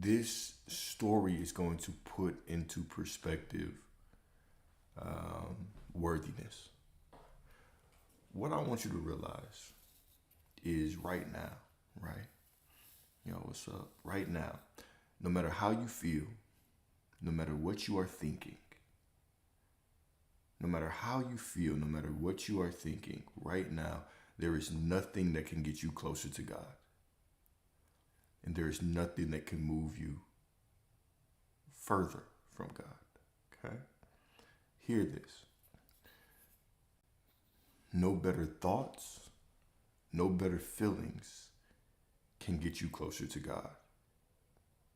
this story is going to put into perspective worthiness. What I want you to realize is right now, right? What's up? Right now, no matter how you feel, no matter what you are thinking, no matter how you feel, no matter what you are thinking, right now, there is nothing that can get you closer to God. And there is nothing that can move you further from God. Okay? Hear this. No better thoughts, no better feelings can get you closer to God,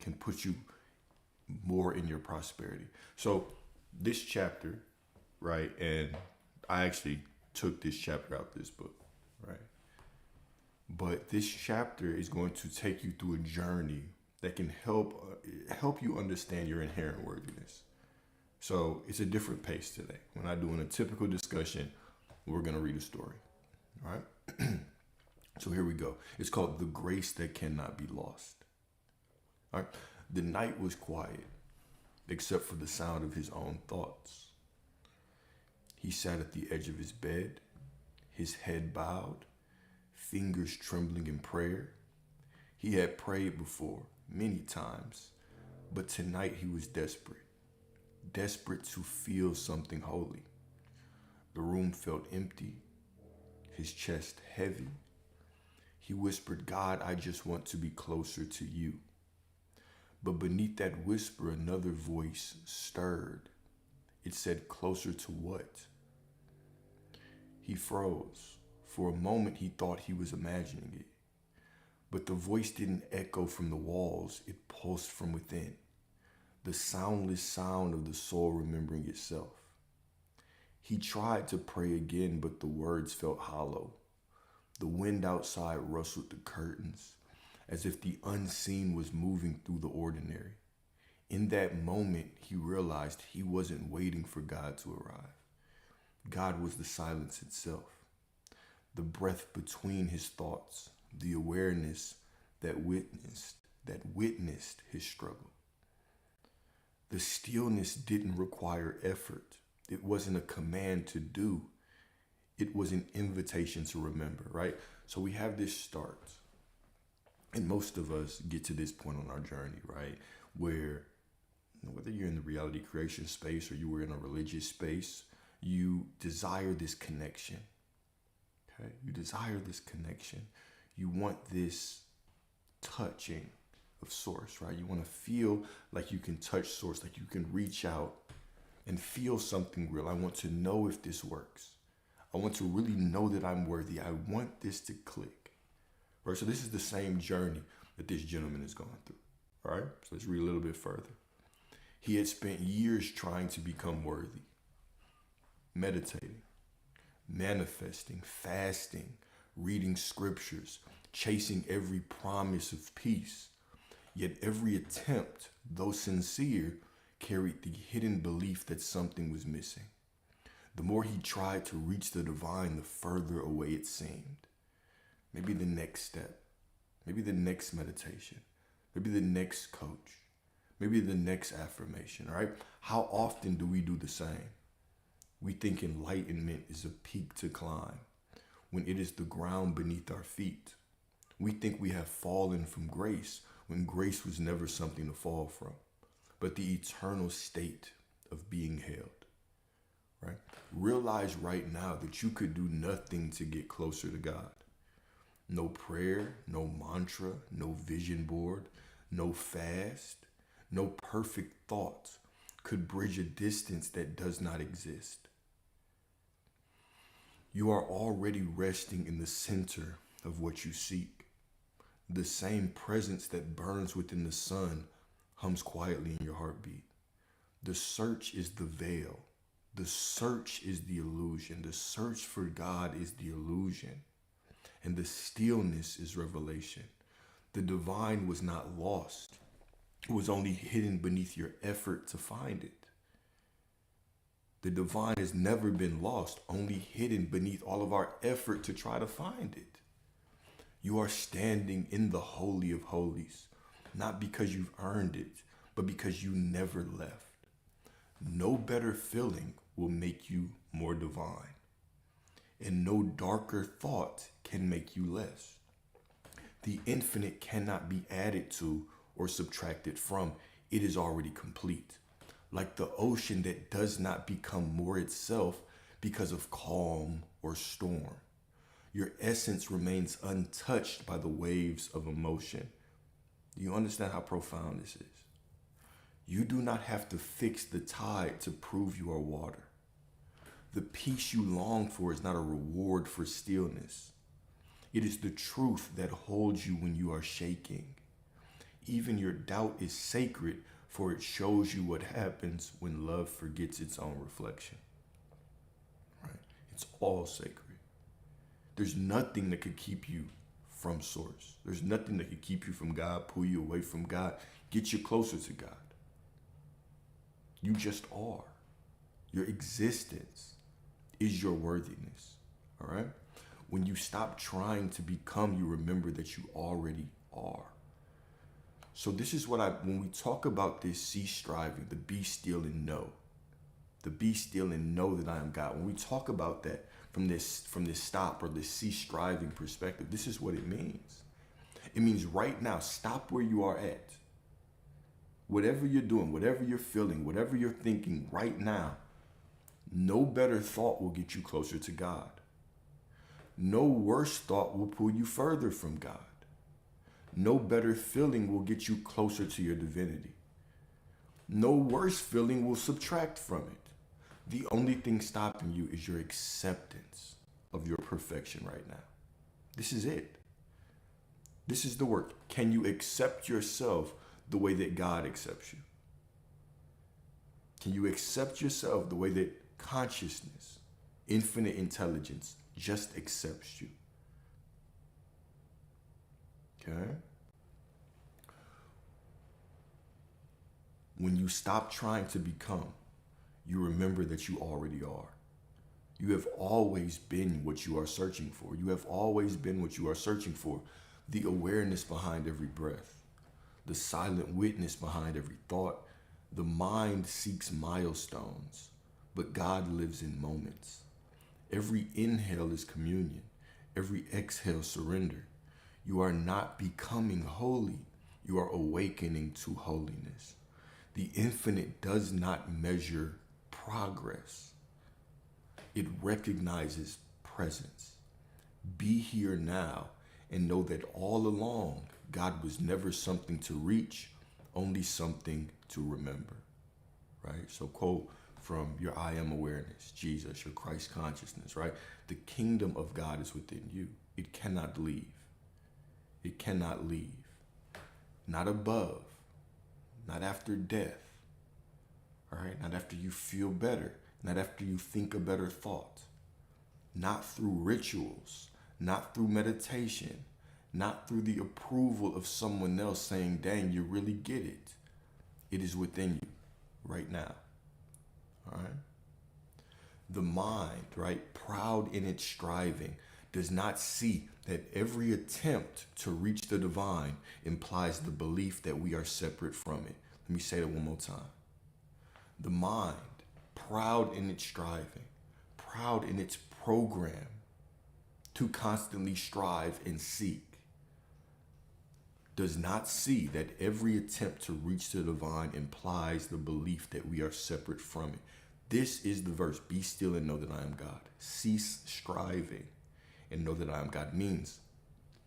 can put you more in your prosperity. So, this chapter, right, and I actually took this chapter out this book, right? But this chapter is going to take you through a journey that can help you understand your inherent worthiness. So it's a different pace today. We're not doing a typical discussion. We're going to read a story. All right. So here we go. It's called The Grace That Cannot Be Lost. All right. The night was quiet, except for the sound of his own thoughts. He sat at the edge of his bed, his head bowed, fingers trembling in prayer. He had prayed before, many times, but tonight he was desperate to feel something holy. The room felt empty, his chest heavy. He whispered, God, I just want to be closer to you. But beneath that whisper, another voice stirred. It said, closer to what? He froze. For a moment, he thought he was imagining it. But the voice didn't echo from the walls, it pulsed from within. The soundless sound of the soul remembering itself. He tried to pray again, but the words felt hollow. The wind outside rustled the curtains, as if the unseen was moving through the ordinary. In that moment, he realized he wasn't waiting for God to arrive. God was the silence itself, the breath between his thoughts, the awareness that witnessed his struggle. The stillness didn't require effort. It wasn't a command to do. It was an invitation to remember, right? So we have this start. And most of us get to this point on our journey, right? Where whether you're in the reality creation space or you were in a religious space, you desire this connection. Okay? You desire this connection. You want this touching of source, right? You want to feel like you can touch source, like you can reach out and feel something real. I want to know if this works. I want to really know that I'm worthy. I want this to click. Right? So this is the same journey that this gentleman is going through. All right? So let's read a little bit further. He had spent years trying to become worthy, meditating, manifesting, fasting, reading scriptures, chasing every promise of peace. Yet every attempt, though sincere, carried the hidden belief that something was missing. The more he tried to reach the divine, the further away it seemed. Maybe the next step, maybe the next meditation, maybe the next coach, maybe the next affirmation, all right? How often do we do the same? We think enlightenment is a peak to climb when it is the ground beneath our feet. We think we have fallen from grace when grace was never something to fall from, but the eternal state of being held, right? Realize right now that you could do nothing to get closer to God. No prayer, no mantra, no vision board, no fast, no perfect thoughts could bridge a distance that does not exist. You are already resting in the center of what you seek. The same presence that burns within the sun hums quietly in your heartbeat. The search is the veil. The search is the illusion. The search for God is the illusion. And the stillness is revelation. The divine was not lost. It was only hidden beneath your effort to find it. The divine has never been lost, only hidden beneath all of our effort to try to find it. You are standing in the Holy of Holies, not because you've earned it, but because you never left. No better feeling will make you more divine, and no darker thought can make you less. The infinite cannot be added to or subtracted from, it is already complete. Like the ocean that does not become more itself because of calm or storm. Your essence remains untouched by the waves of emotion. Do you understand how profound this is? You do not have to fix the tide to prove you are water. The peace you long for is not a reward for stillness. It is the truth that holds you when you are shaking. Even your doubt is sacred, for it shows you what happens when love forgets its own reflection. Right? It's all sacred. There's nothing that could keep you from source. There's nothing that could keep you from God, pull you away from God, get you closer to God. You just are. Your existence is your worthiness. All right? When you stop trying to become, you remember that you already are. So this is when we talk about this, cease striving, the be still and know. The be still and know that I am God. When we talk about that from this stop or this cease striving perspective, this is what it means. It means right now, stop where you are at. Whatever you're doing, whatever you're feeling, whatever you're thinking right now, no better thought will get you closer to God. No worse thought will pull you further from God. No better feeling will get you closer to your divinity. No worse feeling will subtract from it. The only thing stopping you is your acceptance of your perfection right now. This is it. This is the work. Can you accept yourself the way that God accepts you? Can you accept yourself the way that consciousness, infinite intelligence, just accepts you? Okay? When you stop trying to become, you remember that you already are. You have always been what you are searching for. You have always been what you are searching for. The awareness behind every breath, the silent witness behind every thought. The mind seeks milestones, but God lives in moments. Every inhale is communion. Every exhale, surrender. You are not becoming holy. You are awakening to holiness. The infinite does not measure progress. It recognizes presence. Be here now and know that all along, God was never something to reach, only something to remember. Right? So quote from your I am awareness, Jesus, your Christ consciousness, right? The kingdom of God is within you. It cannot leave. It cannot leave. Not above, not after death, all right? Not after you feel better, not after you think a better thought, not through rituals, not through meditation, not through the approval of someone else saying, dang, you really get it. It is within you right now, all right? The mind, right, proud in its striving, does not see that every attempt to reach the divine implies the belief that we are separate from it. Let me say that one more time. The mind, proud in its striving, proud in its program to constantly strive and seek, does not see that every attempt to reach the divine implies the belief that we are separate from it. This is the verse, be still and know that I am God. Cease striving and know that I am God means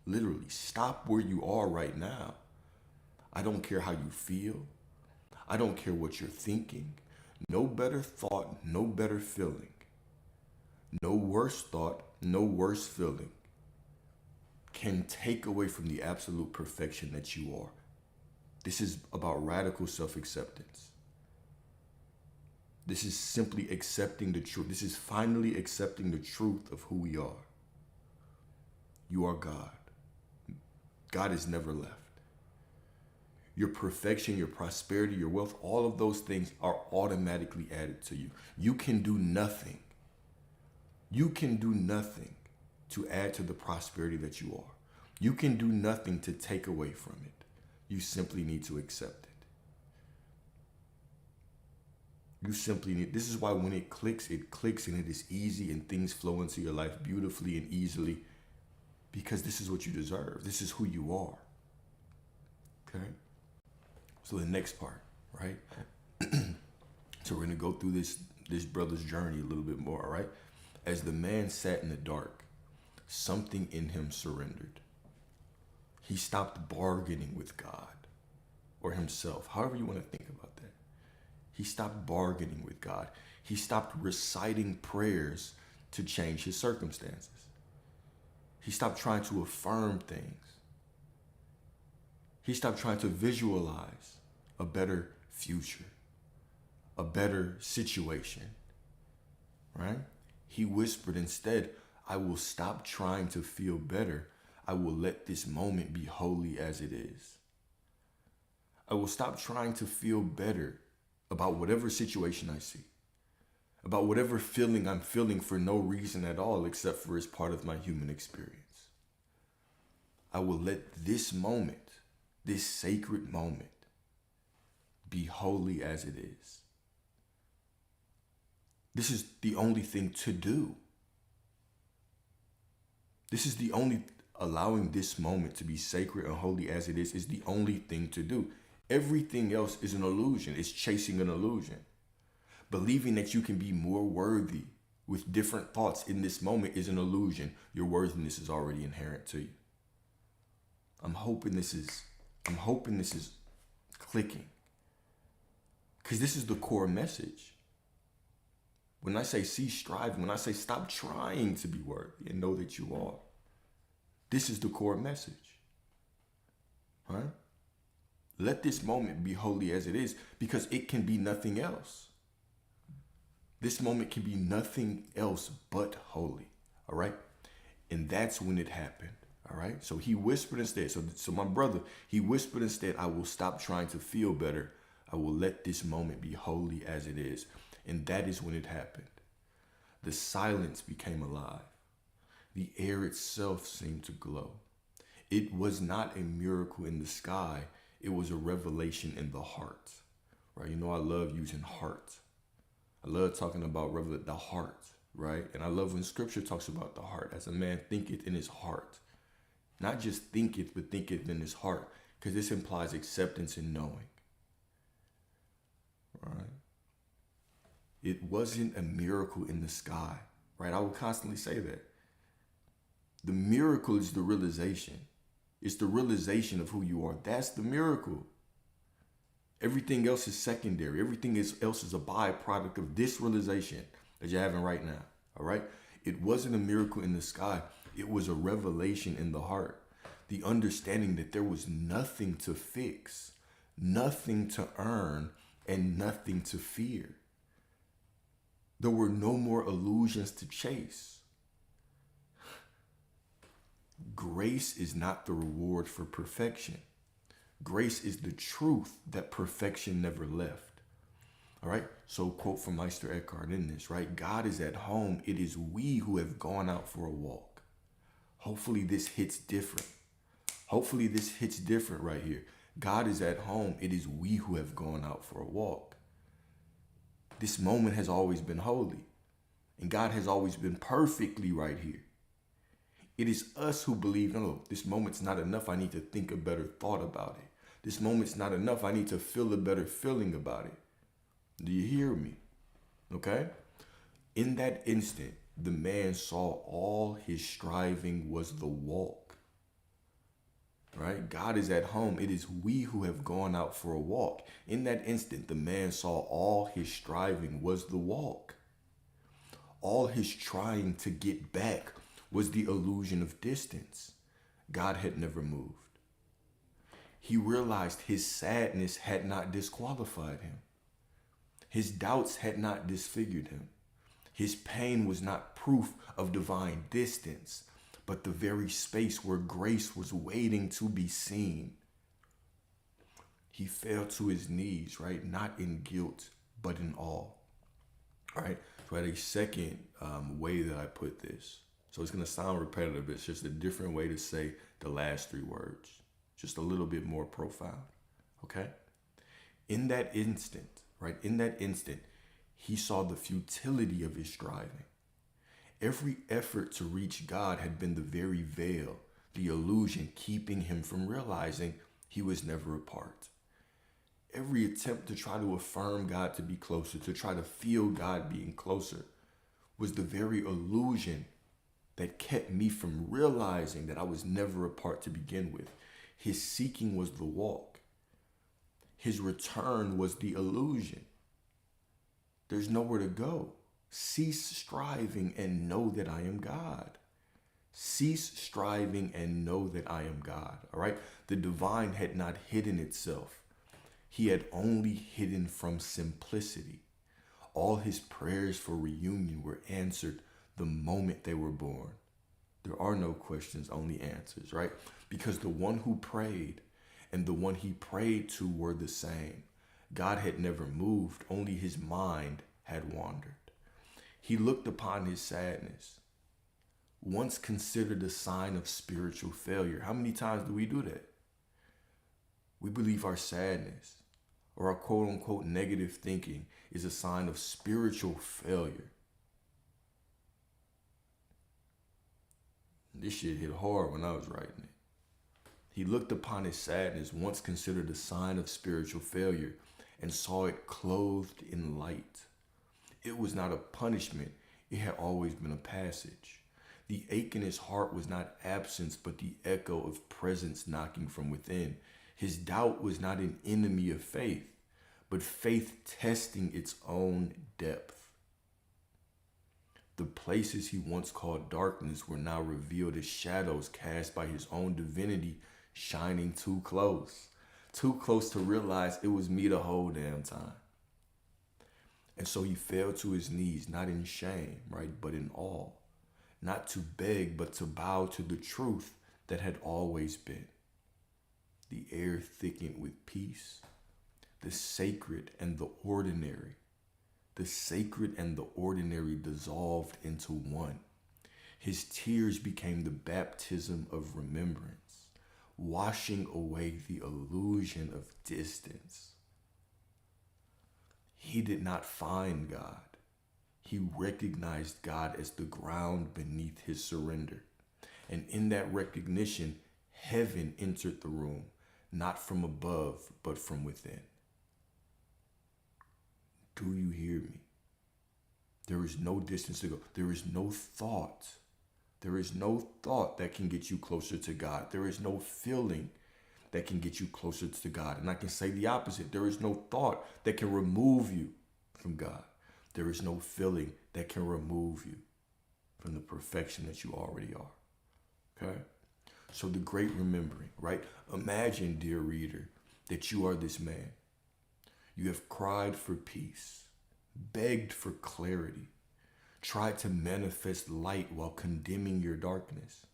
literally stop where you are right now. I don't care how you feel. I don't care what you're thinking. No better thought, no better feeling. No worse thought, no worse feeling can take away from the absolute perfection that you are. This is about radical self-acceptance. This is simply accepting the truth. This is finally accepting the truth of who we are. You are God. God is never left. Your perfection, your prosperity, your wealth, all of those things are automatically added to you. You can do nothing. You can do nothing to add to the prosperity that you are. You can do nothing to take away from it. You simply need to accept it. You simply need, this is why when it clicks and it is easy and things flow into your life beautifully and easily, because this is what you deserve. This is who you are. Okay? So the next part, right? So we're going to go through this brother's journey a little bit more, all right? As the man sat in the dark, something in him surrendered. He stopped bargaining with God or himself, however you want to think about that. He stopped bargaining with God. He stopped reciting prayers to change his circumstances. He stopped trying to affirm things. He stopped trying to visualize a better future, a better situation, right? He whispered instead, I will stop trying to feel better. I will let this moment be holy as it is. I will stop trying to feel better about whatever situation I see, about whatever feeling I'm feeling for no reason at all except for as part of my human experience. I will let this moment, this sacred moment, be holy as it is. This is the only thing to do. This is the only, allowing this moment to be sacred and holy as it is the only thing to do. Everything else is an illusion. It's chasing an illusion. Believing that you can be more worthy with different thoughts in this moment is an illusion. Your worthiness is already inherent to you. I'm hoping this is clicking. Because this is the core message. When I say cease striving, when I say stop trying to be worthy and know that you are, this is the core message. Right? Let this moment be holy as it is, because it can be nothing else. This moment can be nothing else but holy. All right? And that's when it happened. All right? So he whispered instead. So my brother, he whispered instead, I will stop trying to feel better. I will let this moment be holy as it is. And that is when it happened. The silence became alive. The air itself seemed to glow. It was not a miracle in the sky. It was a revelation in the heart, right? You know, I love using heart. I love talking about the heart, right? And I love when scripture talks about the heart. As a man thinketh in his heart. Not just thinketh, but thinketh in his heart. Because this implies acceptance and knowing, right? It wasn't a miracle in the sky, right? I would constantly say that. The miracle is the realization. It's the realization of who you are. That's the miracle. Everything else is secondary. Everything else is a byproduct of this realization that you're having right now. All right? It wasn't a miracle in the sky. It was a revelation in the heart. The understanding that there was nothing to fix, nothing to earn, and nothing to fear. There were no more illusions to chase. Grace is not the reward for perfection. Grace is the truth that perfection never left. All right. So quote from Meister Eckhart in this, right? God is at home. It is we who have gone out for a walk. Hopefully this hits different. Hopefully this hits different right here. God is at home. It is we who have gone out for a walk. This moment has always been holy, and God has always been perfectly right here. It is us who believe, no, this moment's not enough. I need to think a better thought about it. This moment's not enough. I need to feel a better feeling about it. Do you hear me? Okay? In that instant, the man saw all his striving was the walk. Right? God is at home. It is we who have gone out for a walk. In that instant, the man saw all his striving was the walk. All his trying to get back was the illusion of distance. God had never moved. He realized his sadness had not disqualified him. His doubts had not disfigured him. His pain was not proof of divine distance, but the very space where grace was waiting to be seen. He fell to his knees, right? Not in guilt, but in awe. All right. So I had a second way that I put this. So it's going to sound repetitive. It's just a different way to say the last three words. just a little bit more profound. Okay? In that instant, right? In that instant, he saw the futility of his striving. Every effort to reach God had been the very veil, the illusion keeping him from realizing he was never apart. Every attempt to try to affirm God to be closer, to try to feel God being closer, was the very illusion that kept me from realizing that I was never apart to begin with. His seeking was the walk. His return was the illusion. There's nowhere to go. Cease striving and know that I am God. Cease striving and know that I am God. All right? The divine had not hidden itself. He had only hidden from simplicity. All his prayers for reunion were answered the moment they were born. There are no questions, only answers, right? Because the one who prayed and the one he prayed to were the same. God had never moved, only his mind had wandered. He looked upon his sadness, once considered a sign of spiritual failure. How many times do we do that? We believe our sadness or our quote unquote negative thinking is a sign of spiritual failure. This shit hit hard when I was writing it. He looked upon his sadness, once considered a sign of spiritual failure, and saw it clothed in light. It was not a punishment. It had always been a passage. The ache in his heart was not absence, but the echo of presence knocking from within. His doubt was not an enemy of faith, but faith testing its own depth. The places he once called darkness were now revealed as shadows cast by his own divinity, shining too close to realize it was me the whole damn time. And so he fell to his knees, not in shame, right, but in awe, not to beg, but to bow to the truth that had always been. The air thickened with peace, the sacred and the ordinary. The sacred and the ordinary dissolved into one. His tears became the baptism of remembrance, washing away the illusion of distance. He did not find God. He recognized God as the ground beneath his surrender. And in that recognition, heaven entered the room, not from above, but from within. Do you hear me? There is no distance to go. There is no thought. There is no thought that can get you closer to God. There is no feeling that can get you closer to God. And I can say the opposite. There is no thought that can remove you from God. There is no feeling that can remove you from the perfection that you already are. Okay? So the great remembering, right? Imagine, dear reader, that you are this man. You have cried for peace, begged for clarity, tried to manifest light while condemning your darkness.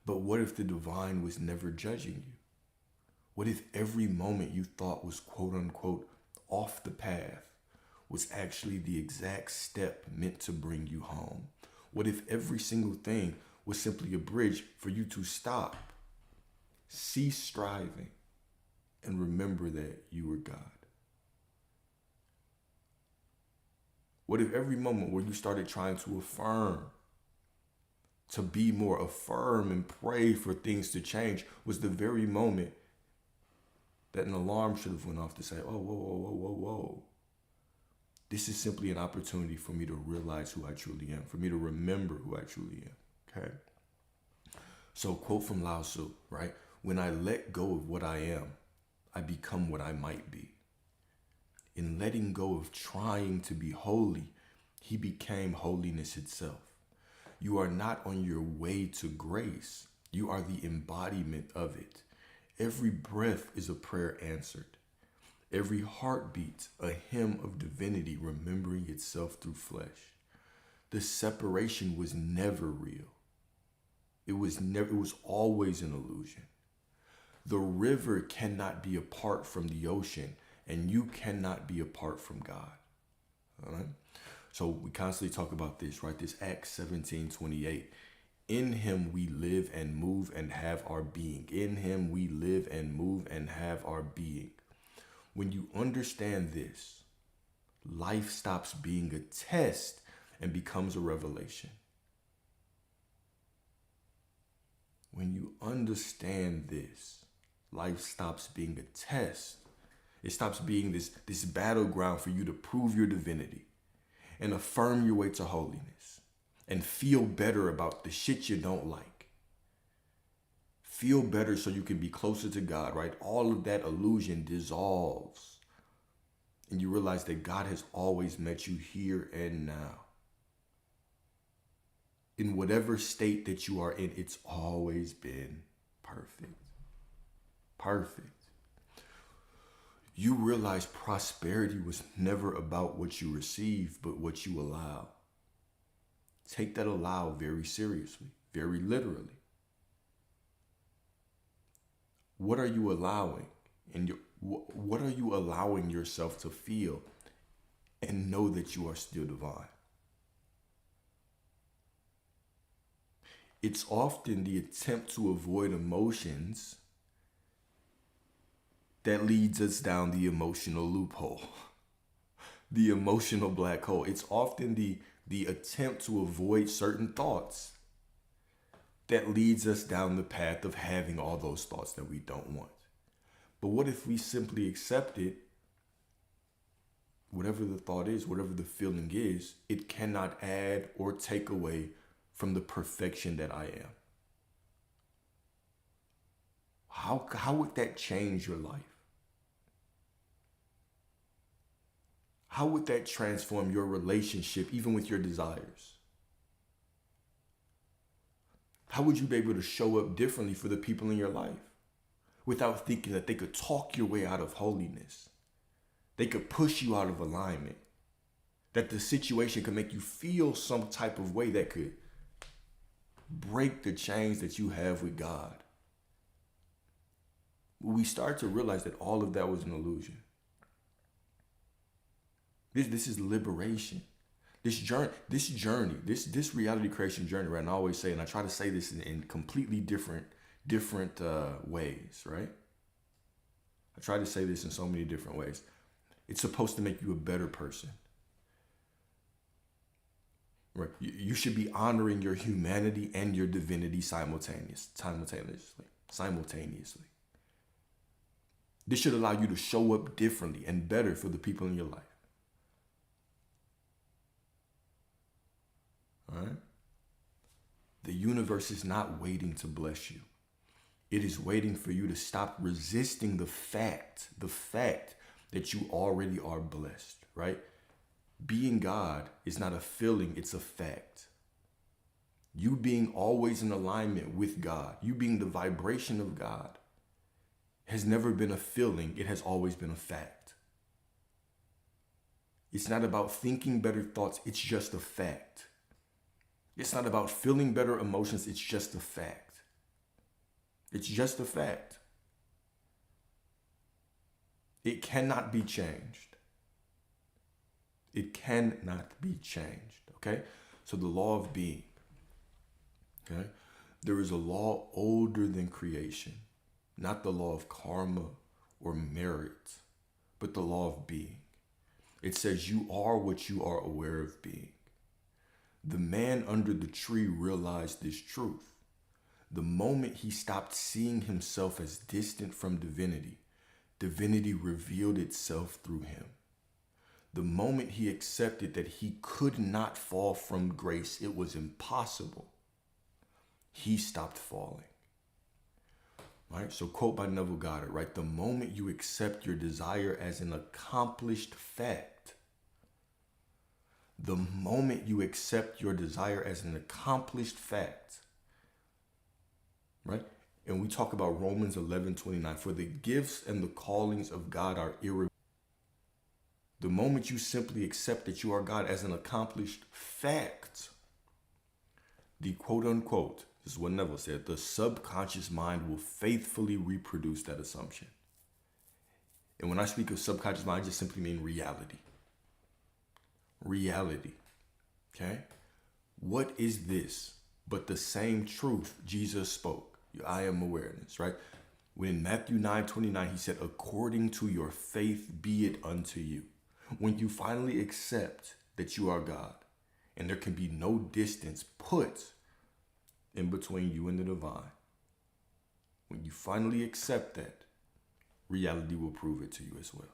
But what if the divine was never judging you? What if every moment you thought was quote unquote off the path was actually the exact step meant to bring you home? What if every single thing was simply a bridge for you to stop, cease striving, and remember that you were God? What if every moment where you started trying to affirm, to be more, affirm and pray for things to change, was the very moment that an alarm should have went off to say, oh, whoa, whoa, whoa, whoa, whoa. This is simply an opportunity for me to realize who I truly am, for me to remember who I truly am, okay? So quote from Lao Tzu, right? When I let go of what I am, I become what I might be. In letting go of trying to be holy, he became holiness itself. You are not on your way to grace. You are the embodiment of it. Every breath is a prayer answered. Every heartbeat, a hymn of divinity remembering itself through flesh. The separation was never real. It was always an illusion. The river cannot be apart from the ocean, and you cannot be apart from God. All right? So we constantly talk about this, right? This Acts 17:28. In him we live and move and have our being. In him we live and move and have our being. When you understand this, life stops being a test and becomes a revelation. When you understand this, life stops being a test. It stops being this battleground for you to prove your divinity and affirm your way to holiness and feel better about the shit you don't like. Feel better so you can be closer to God, right? All of that illusion dissolves. And you realize that God has always met you here and now. In whatever state that you are in, it's always been perfect. Perfect. You realize prosperity was never about what you receive, but what you allow. Take that allow very seriously, very literally. What are you allowing? And what are you allowing yourself to feel and know that you are still divine? It's often the attempt to avoid emotions that leads us down the emotional loophole, the emotional black hole. It's often the attempt to avoid certain thoughts that leads us down the path of having all those thoughts that we don't want. But what if we simply accepted whatever the thought is, whatever the feeling is, it cannot add or take away from the perfection that I am? How would that change your life? How would that transform your relationship, even with your desires? How would you be able to show up differently for the people in your life without thinking that they could talk your way out of holiness? They could push you out of alignment. That the situation could make you feel some type of way that could break the chains that you have with God. We start to realize that all of that was an illusion. This is liberation. This reality creation journey, right? And I always say, and I try to say this in completely different ways, right? I try to say this in so many different ways. It's supposed to make you a better person. Right? You should be honoring your humanity and your divinity simultaneously. This should allow you to show up differently and better for the people in your life. All right? The universe is not waiting to bless you. It is waiting for you to stop resisting the fact that you already are blessed, right? Being God is not a feeling, it's a fact. You being always in alignment with God, you being the vibration of God, has never been a feeling, it has always been a fact. It's not about thinking better thoughts, it's just a fact. It's not about feeling better emotions, it's just a fact. It's just a fact. It cannot be changed. It cannot be changed, okay? So the law of being, okay? There is a law older than creation, not the law of karma or merit, but the law of being. It says you are what you are aware of being. The man under the tree realized this truth. The moment he stopped seeing himself as distant from divinity, divinity revealed itself through him. The moment he accepted that he could not fall from grace, it was impossible, he stopped falling. Right? So quote by Neville Goddard, right? The moment you accept your desire as an accomplished fact, the moment you accept your desire as an accomplished fact, right? And we talk about Romans 11:29, for the gifts and the callings of God are irrevocable. The moment you simply accept that you are God as an accomplished fact, the quote unquote, this is what Neville said, the subconscious mind will faithfully reproduce that assumption. And when I speak of subconscious mind, I just simply mean reality. Reality. Okay? What is this But the same truth Jesus spoke, I am awareness, right? When in Matthew 9:29, he said, according to your faith be it unto you. When you finally accept that you are God and there can be no distance put in between you and the divine, when you finally accept that, reality will prove it to you as well.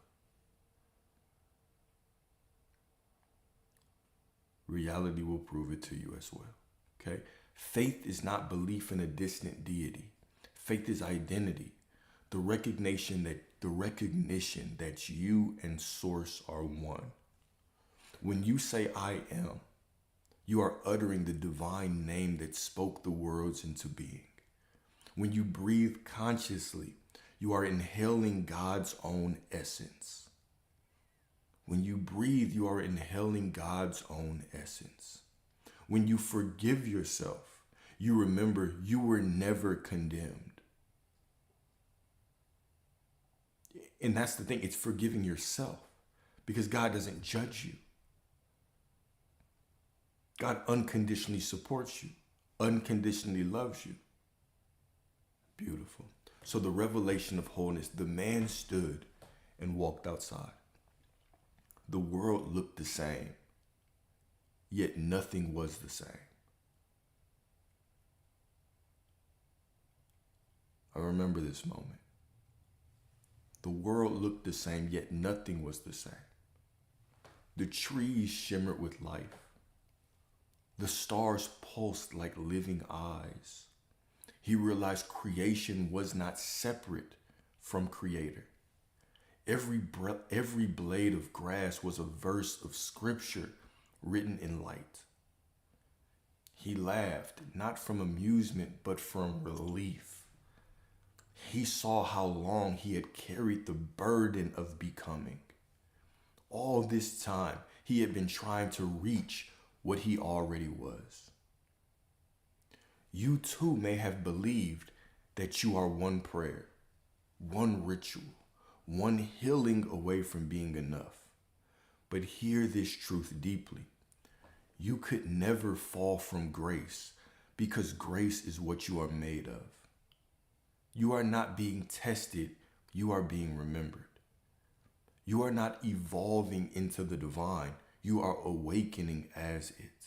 Reality will prove it to you as well. Okay? Faith is not belief in a distant deity. Faith is identity. The recognition that you and source are one. When you say I am, you are uttering the divine name that spoke the worlds into being. When you breathe consciously, you are inhaling God's own essence. When you breathe, you are inhaling God's own essence. When you forgive yourself, you remember you were never condemned. And that's the thing, it's forgiving yourself because God doesn't judge you. God unconditionally supports you, unconditionally loves you. Beautiful. So the revelation of wholeness, the man stood and walked outside. The world looked the same, yet nothing was the same. I remember this moment. The world looked the same, yet nothing was the same. The trees shimmered with life. The stars pulsed like living eyes. He realized creation was not separate from Creator. Every blade of grass was a verse of scripture written in light. He laughed, not from amusement, but from relief. He saw how long he had carried the burden of becoming. All this time, he had been trying to reach what he already was. You too may have believed that you are one prayer, one ritual, one healing away from being enough. But hear this truth deeply. You could never fall from grace because grace is what you are made of. You are not being tested, you are being remembered. You are not evolving into the divine, you are awakening as it.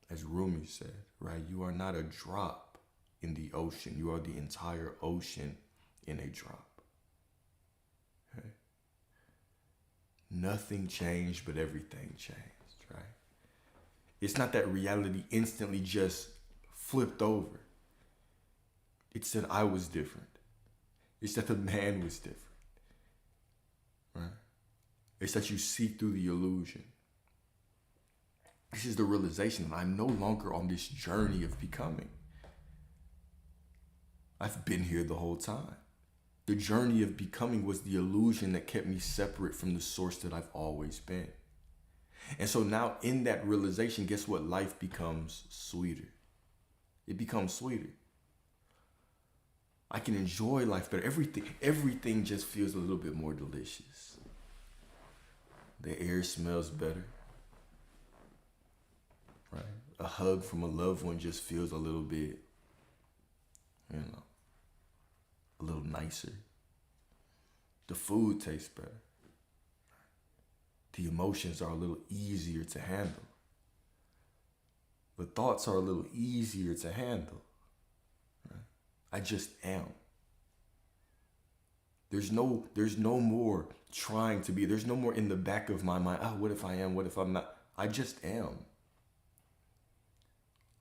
As Rumi said, right? You are not a drop in the ocean, you are the entire ocean in a drop. Okay? Nothing changed, but everything changed, right? It's not that reality instantly just flipped over. It said I was different. It's that the man was different, right? It's that you see through the illusion. This is the realization that I'm no longer on this journey of becoming. I've been here the whole time. The journey of becoming was the illusion that kept me separate from the source that I've always been. And so now in that realization, guess what? Life becomes sweeter. It becomes sweeter. I can enjoy life better. Everything just feels a little bit more delicious. The air smells better. Right? A hug from a loved one just feels a little bit, a little nicer. The food tastes better. The emotions are a little easier to handle. The thoughts are a little easier to handle. Right? I just am. There's no more trying to be. There's no more in the back of my mind, what if I am? What if I'm not? I just am.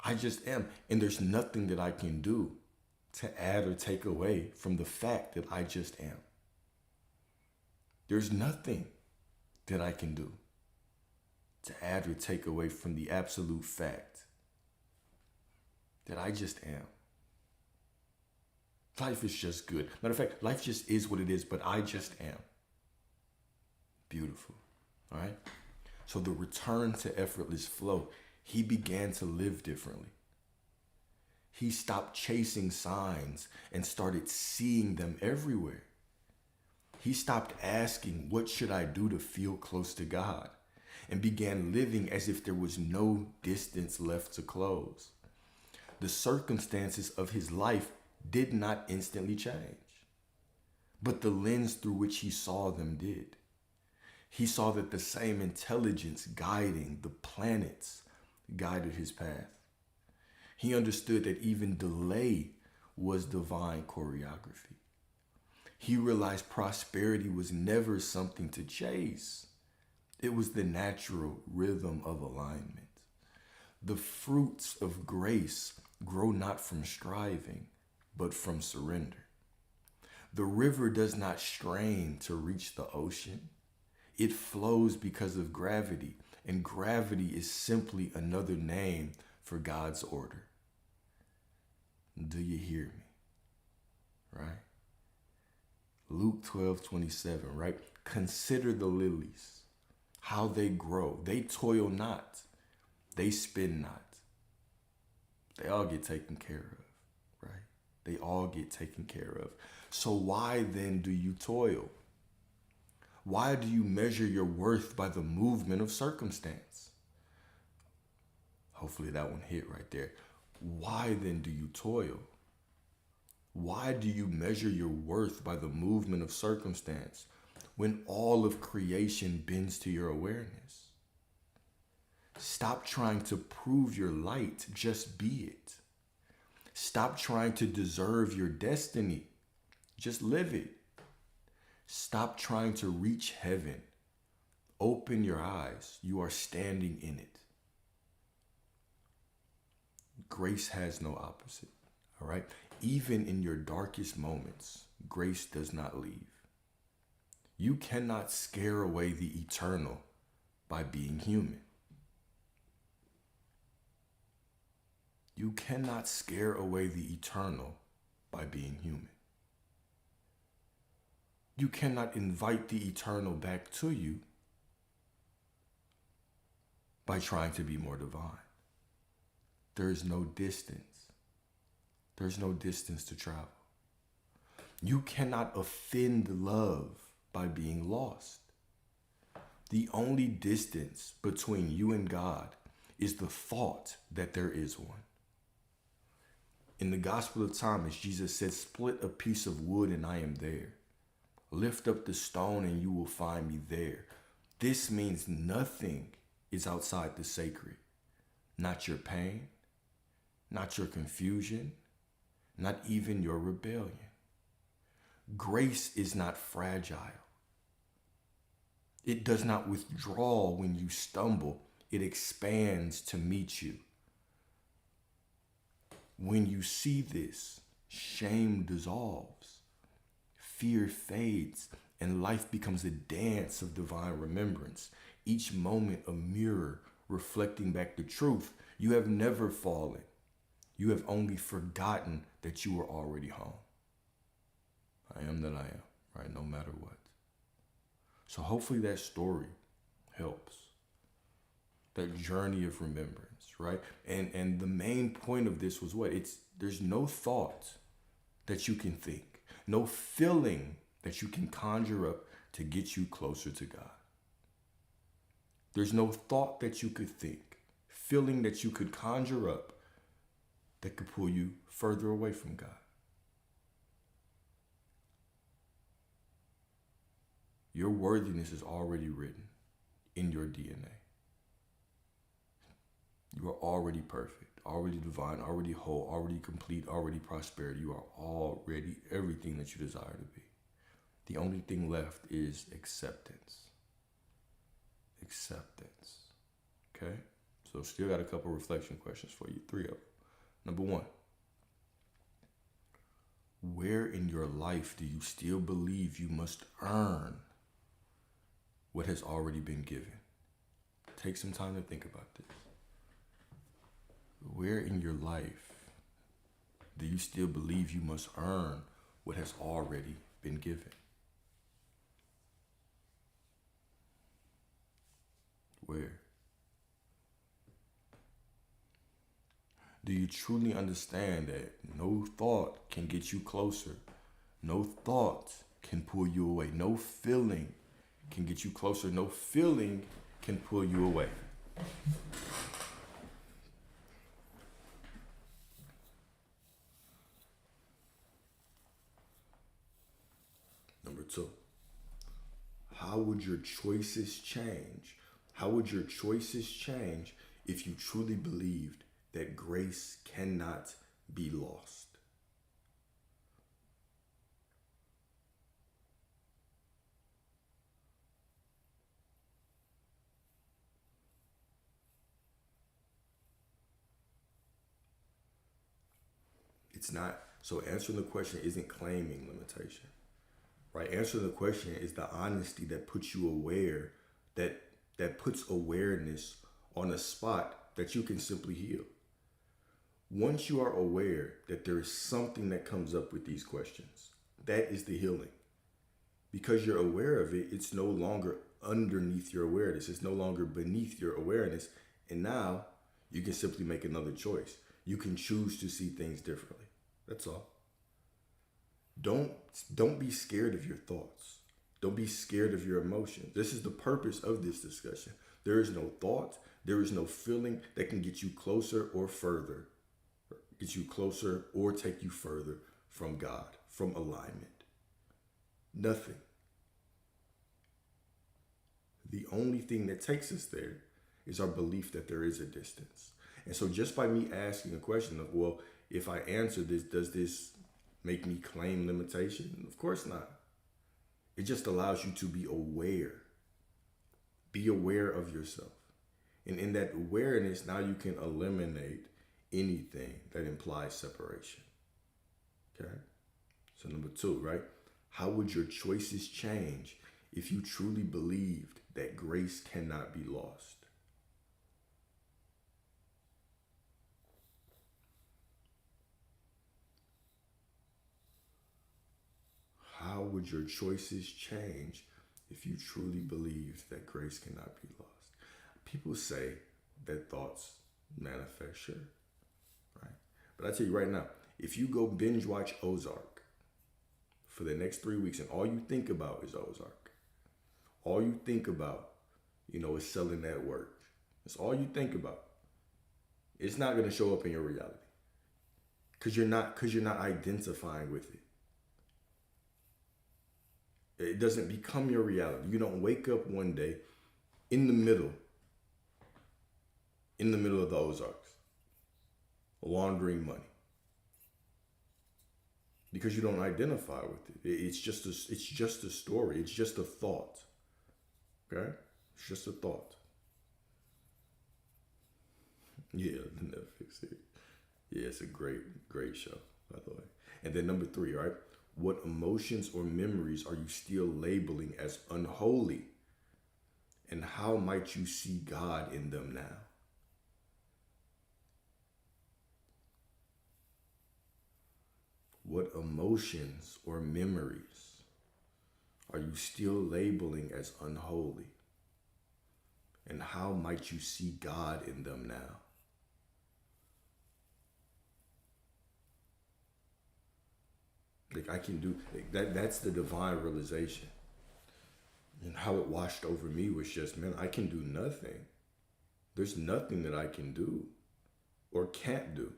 I just am. And there's nothing that I can do to add or take away from the fact that I just am. There's nothing that I can do to add or take away from the absolute fact that I just am. Life is just good. Matter of fact, life just is what it is, but I just am. Beautiful. All right? So the return to effortless flow, he began to live differently. He stopped chasing signs and started seeing them everywhere. He stopped asking, what should I do to feel close to God? and began living as if there was no distance left to close. The circumstances of his life did not instantly change, but the lens through which he saw them did. He saw that the same intelligence guiding the planets guided his path. He understood that even delay was divine choreography. He realized prosperity was never something to chase. It was the natural rhythm of alignment. The fruits of grace grow not from striving, but from surrender. The river does not strain to reach the ocean. It flows because of gravity, and gravity is simply another name for God's order. Do you hear me? Right? Luke 12:27, right? Consider the lilies, how they grow. They toil not, they spin not. They all get taken care of, right? They all get taken care of. So why then do you toil? Why do you measure your worth by the movement of circumstance? Hopefully that one hit right there. Why then do you toil? Why do you measure your worth by the movement of circumstance when all of creation bends to your awareness? Stop trying to prove your light, just be it. Stop trying to deserve your destiny, just live it. Stop trying to reach heaven. Open your eyes. You are standing in it. Grace has no opposite, all right? Even in your darkest moments, grace does not leave. You cannot scare away the eternal by being human. You cannot scare away the eternal by being human. You cannot invite the eternal back to you by trying to be more divine. There is no distance. There's no distance to travel. You cannot offend love by being lost. The only distance between you and God is the thought that there is one. In the Gospel of Thomas, Jesus said, "Split a piece of wood and I am there. Lift up the stone and you will find me there." This means nothing is outside the sacred. Not your pain, not your confusion, not even your rebellion. Grace is not fragile. It does not withdraw when you stumble. It expands to meet you. When you see this, shame dissolves, fear fades, and life becomes a dance of divine remembrance. Each moment a mirror reflecting back the truth. You have never fallen. You have only forgotten that you were already home. I am that I am, right? No matter what. So hopefully that story helps. That journey of remembrance, right? And the main point of this was what? There's no thought that you can think, no feeling that you can conjure up to get you closer to God. There's no thought that you could think, feeling that you could conjure up that could pull you further away from God. Your worthiness is already written in your DNA. You are already perfect, already divine, already whole, already complete, already prosperity. You are already everything that you desire to be. The only thing left is acceptance. Acceptance. Okay? So still got a couple reflection questions for you, 3 of them. Number 1, where in your life do you still believe you must earn what has already been given? Take some time to think about this. Where in your life do you still believe you must earn what has already been given? Where? Do you truly understand that no thought can get you closer? No thought can pull you away. No feeling can get you closer. No feeling can pull you away. Number two, how would your choices change? How would your choices change if you truly believed that grace cannot be lost? It's not. So answering the question isn't claiming limitation, right? Answering the question is the honesty that puts you aware, that puts awareness on a spot that you can simply heal. Once you are aware that there is something that comes up with these questions, that is the healing. Because you're aware of it, it's no longer underneath your awareness. It's no longer beneath your awareness. And now you can simply make another choice. You can choose to see things differently. That's all. Don't be scared of your thoughts. Don't be scared of your emotions. This is the purpose of this discussion. There is no thought, there is no feeling that can get you closer or further, get you closer or take you further from God, from alignment. Nothing. The only thing that takes us there is our belief that there is a distance. And so just by me asking a question of, well, if I answer this, does this make me claim limitation? Of course not. It just allows you to be aware. Be aware of yourself. And in that awareness, now you can eliminate anything that implies separation. Okay? So number two, right? How would your choices change if you truly believed that grace cannot be lost? How would your choices change if you truly believed that grace cannot be lost? People say that thoughts manifest, sure, right? But I tell you right now, if you go binge watch Ozark for the next 3 weeks and all you think about is Ozark, all you think about, is selling that work. That's all you think about. It's not going to show up in your reality because you're not identifying with it. It doesn't become your reality. You don't wake up one day in the middle of the Ozarks, laundering money, because you don't identify with it. It's just a story. It's just a thought. Okay, it's just a thought. Yeah, the Netflix series. Yeah, it's a great show, by the way. And then number three, right? What emotions or memories are you still labeling as unholy? And how might you see God in them now? What emotions or memories are you still labeling as unholy? And how might you see God in them now? Like I can do that. That's the divine realization. And how it washed over me was just, man, I can do nothing. There's nothing that I can do or can't do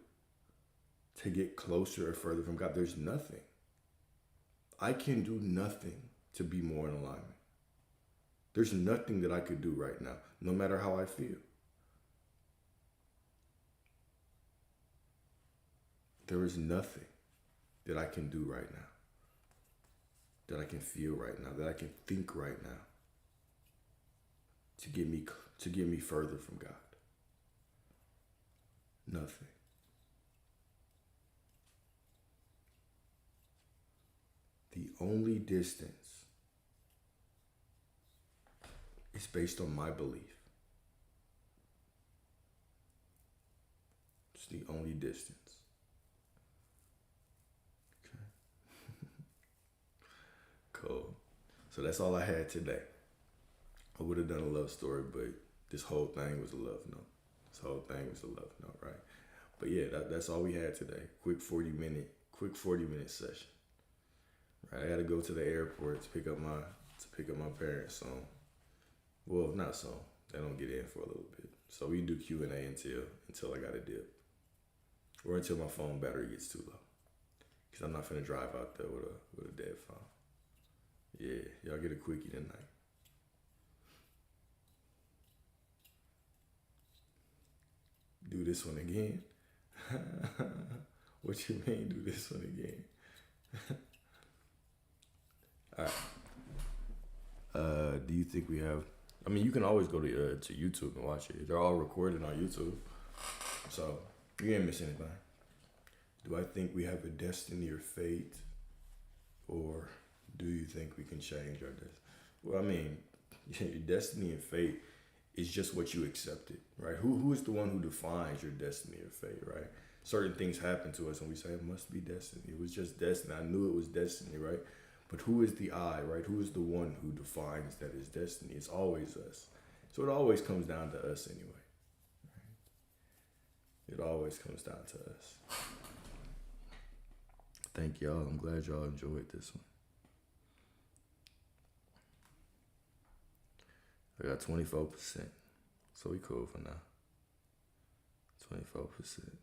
to get closer or further from God. There's nothing. I can do nothing to be more in alignment. There's nothing that I could do right now, no matter how I feel. There is nothing that I can do right now, that I can feel right now, that I can think right now to get me further from God. Nothing. The only distance is based on my belief. It's the only distance. Okay. Cool. So that's all I had today. I would have done a love story, but this whole thing was a love note. This whole thing was a love note, right? But yeah, that's all we had today. Quick 40 minute session. Right, I got to go to the airport to pick up my parents soon. Well, not soon, They don't get in for a little bit. So we do Q&A until I got to dip. Or until my phone battery gets too low. Because I'm not finna drive out there with a dead phone. Yeah, y'all get a quickie tonight. Do this one again? What you mean do this one again? All right. Do you think we have? I mean, you can always go to YouTube and watch it. They're all recorded on YouTube, so you ain't miss anything. Do I think we have a destiny or fate, or do you think we can change our destiny? Well, I mean, your destiny and fate is just what you accepted, right? Who is the one who defines your destiny or fate, right? Certain things happen to us and we say it must be destiny. It was just destiny. I knew it was destiny, right? But who is the I, right? Who is the one who defines that it's destiny? It's always us. So it always comes down to us anyway. Right? It always comes down to us. Thank y'all. I'm glad y'all enjoyed this one. I got 24%. So we cool for now. 24%.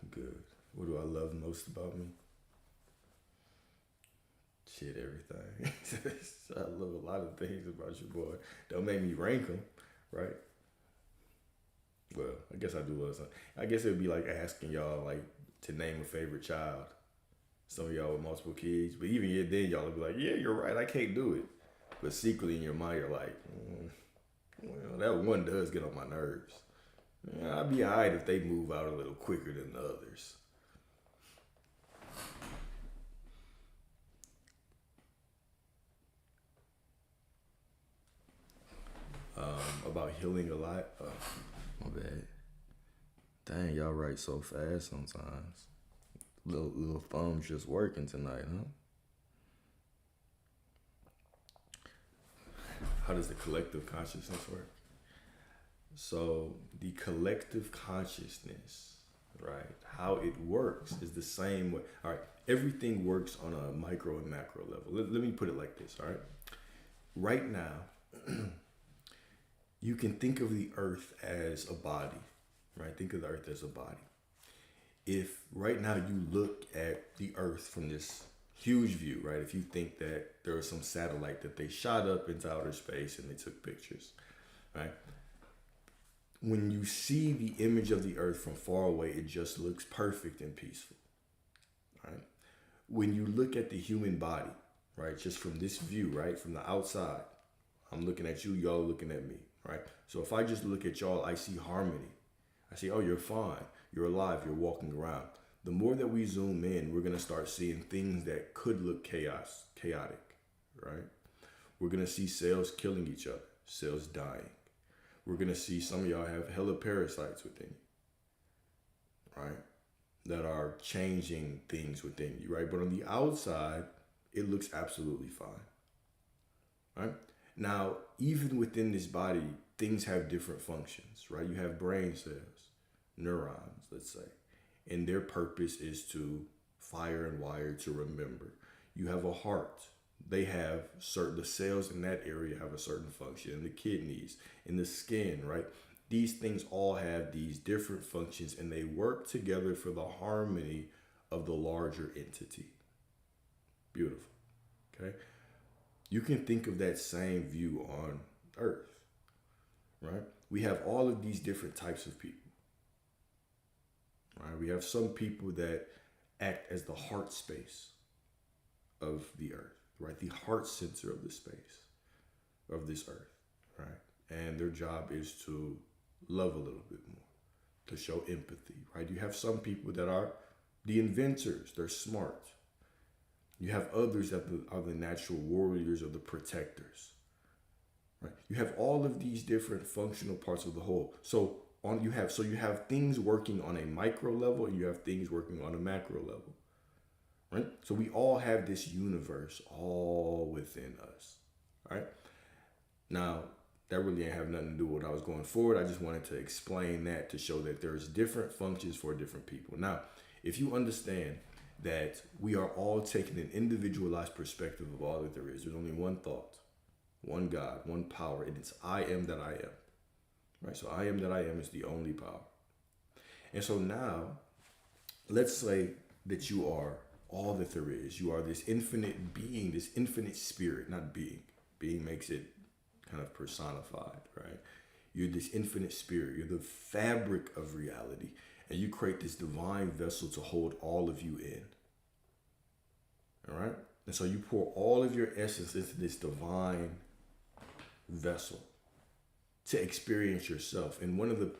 Good. What do I love most about me? Shit, everything. I love a lot of things about your boy. Don't make me rank them, right? Well, I guess I do love something. I guess it would be like asking y'all like to name a favorite child. Some of y'all with multiple kids, but even then y'all will be like, yeah, you're right, I can't do it. But secretly in your mind, you're like, well, that one does get on my nerves. Yeah, I'd be alright if they move out a little quicker than the others. About healing a lot. My bad. Dang, y'all write so fast sometimes. Little thumbs just working tonight, huh? How does the collective consciousness work? So the collective consciousness, right? How it works is the same way. All right, everything works on a micro and macro level. Let me put it like this, all right? Right now, you can think of the earth as a body, right? Think of the earth as a body. If right now you look at the earth from this huge view, right? If you think that there was some satellite that they shot up into outer space and they took pictures, right? When you see the image of the earth from far away, it just looks perfect and peaceful, right? When you look at the human body, right? Just from this view, right? From the outside, I'm looking at you, y'all are looking at me, right? So if I just look at y'all, I see harmony. I say, oh, you're fine. You're alive. You're walking around. The more that we zoom in, we're going to start seeing things that could look chaotic, right? We're going to see cells killing each other, cells dying. We're going to see some of y'all have hella parasites within you, right? That are changing things within you, right? But on the outside, it looks absolutely fine, right? Now, even within this body, things have different functions, right? You have brain cells, neurons, let's say, and their purpose is to fire and wire to remember. You have a heart. They have the cells in that area have a certain function, and the kidneys, and the skin, right? These things all have these different functions, and they work together for the harmony of the larger entity. Beautiful, okay? You can think of that same view on Earth, right? We have all of these different types of people, right? We have some people that act as the heart space of the Earth, right? The heart center of the space of this Earth, right? And their job is to love a little bit more, to show empathy, right? You have some people that are the inventors, they're smart. You have others that are the natural warriors or the protectors, right? You have all of these different functional parts of the whole. So you have things working on a micro level, and you have things working on a macro level, right? So we all have this universe all within us, right? Now, that really ain't have nothing to do with what I was going forward. I just wanted to explain that to show that there's different functions for different people. Now, if you understand that we are all taking an individualized perspective of all that there is. There's only one thought, one God, one power, and it's I am that I am. Right? So I am that I am is the only power. And so now, let's say that you are all that there is. You are this infinite being, this infinite spirit, not being. Being makes it kind of personified, right? You're this infinite spirit. You're the fabric of reality. And you create this divine vessel to hold all of you in. All right? And so you pour all of your essence into this divine vessel to experience yourself. And one of the